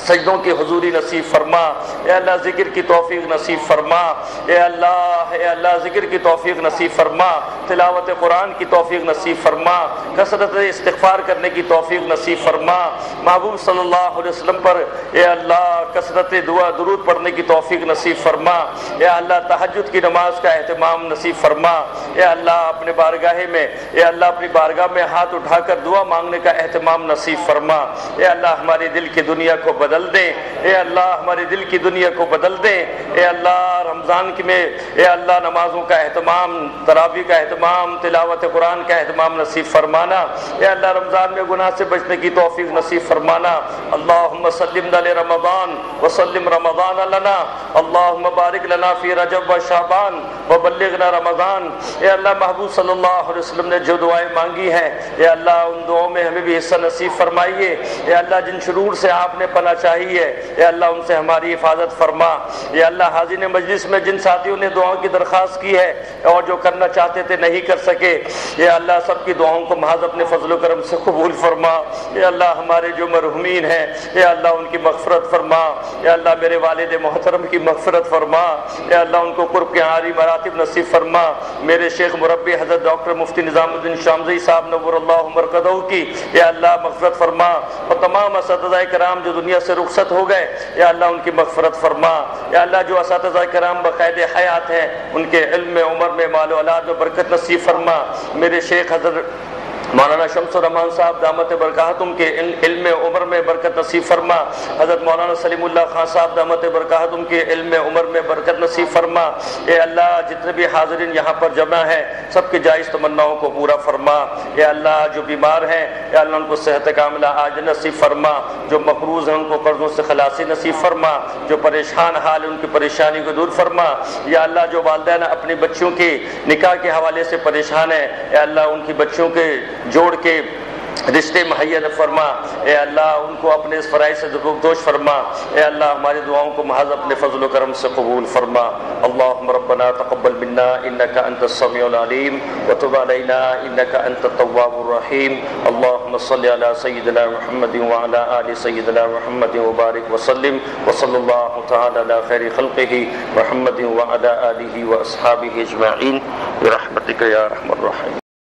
سجدوں کی حضوری نصیب فرما، اے اللہ ذکر کی توفیق نصیب فرما، اے اللہ ذکر کی توفیق نصیب فرما، تلاوت قرآن کی توفیق نصیب فرما، کثرت استغفار کرنے کی توفیق نصیب فرما، محبوب صلی اللہ علیہ وسلم پر اے اللہ کثرت دعا درود پڑھنے کی توفیق نصیب فرما، اے اللہ تہجد کی نماز کا اہتمام نصیب فرما، اے اللہ اپنے بارگاہ میں اے اللہ اپنی بارگاہ میں ہاتھ اٹھا کر دعا مانگنے کا اہتمام نصیب فرما، اے اللہ ہماری دل کی دنیا کو بدل دے، اے اللہ ہمارے دل کی دنیا کو بدل دے، اے اللہ رمضان کی میں اے اللہ نمازوں کا اہتمام، تراویح کا اہتمام، تلاوت قرآن کا اہتمام نصیب فرمانا، اے اللہ رمضان میں گناہ سے بچنے کی توفیق نصیب فرمانا، اللہم سلمنا لرمضان وسلم رمضان لنا، اللہم بارک لنا فی رجب و شعبان وبلغنا رمضان، اے اللہ محبوب صلی اللہ علیہ وسلم نے جو دعائیں مانگی ہیں اے اللہ ان دعاؤں میں ہمیں بھی حصہ نصیب فرمائیے، اے اللہ جن شرور سے آپ نے پناہ چاہیے اے اللہ ان سے ہماری حفاظت فرما، اے اللہ حاضرین مجلس میں جن ساتھیوں نے دعاؤں کی درخواست کی ہے اور جو کرنا چاہتے تھے نہیں کر سکے اے اللہ سب کی دعاؤں کو محض اپنے فضل و کرم سے قبول فرما، اے اللہ ہمارے جو مرحومین ہیں اے اللہ ان کی مغفرت فرما، اے اللہ میرے والد محترم کی مغفرت فرما، اے اللہ ان کو قرب کے عالی مراتب نصیب فرما، میرے شیخ مربی حضرت ڈاکٹر مفتی نظام الدین شامزی صاحب نور اللہ مرقدہ کی یا اللہ مغفرت فرما، اور تمام اساتذہ کرام جو دنیا سے رخصت ہو گئے یا اللہ ان کی مغفرت فرما، یا اللہ جو اساتذہ کرام بقید حیات ہیں ان کے علم میں، عمر میں، مال و اولاد میں برکت نصیب فرما۔ میرے شیخ حضرت مولانا شمس الرحمان صاحب دامت برکاتہم کے علم عمر میں برکت نصیب فرما، حضرت مولانا سلیم اللہ خان صاحب دامت برکاتہم کے علم عمر میں برکت نصیب فرما۔ اے اللہ جتنے بھی حاضرین یہاں پر جمع ہیں سب کے جائز تمناؤں کو پورا فرما۔ اے اللہ جو بیمار ہیں اے اللہ ان کو صحت کاملہ عاجل نصیب فرما، جو مقروض ہیں ان کو قرضوں سے خلاصی نصیب فرما، جو پریشان حال ان کی پریشانی کو دور فرما۔ یا اللہ جو والدین اپنی بچیوں کے نکاح کے حوالے سے پریشان ہیں اے اللہ ان کی بچیوں کے جوڑ کے رشتے مہیا فرما، اے اللہ ان کو اپنے اس فرائض سے دوش فرما۔ اے اللہ ہماری دعاؤں کو محض اپنے فضل و کرم سے قبول فرما۔ اللہم ربنا تقبل منا انک انت السمیع العلیم وتب علینا انک انت التواب الرحیم۔ اللہم صلی علی سیدنا محمد وعلی آل سیدنا محمد وبارک وسلم، وصلی اللہ تعالی علی خیر خلقہ محمد وعلی آلہ واصحابہ اجمعین برحمتک یا ارحم الراحمین۔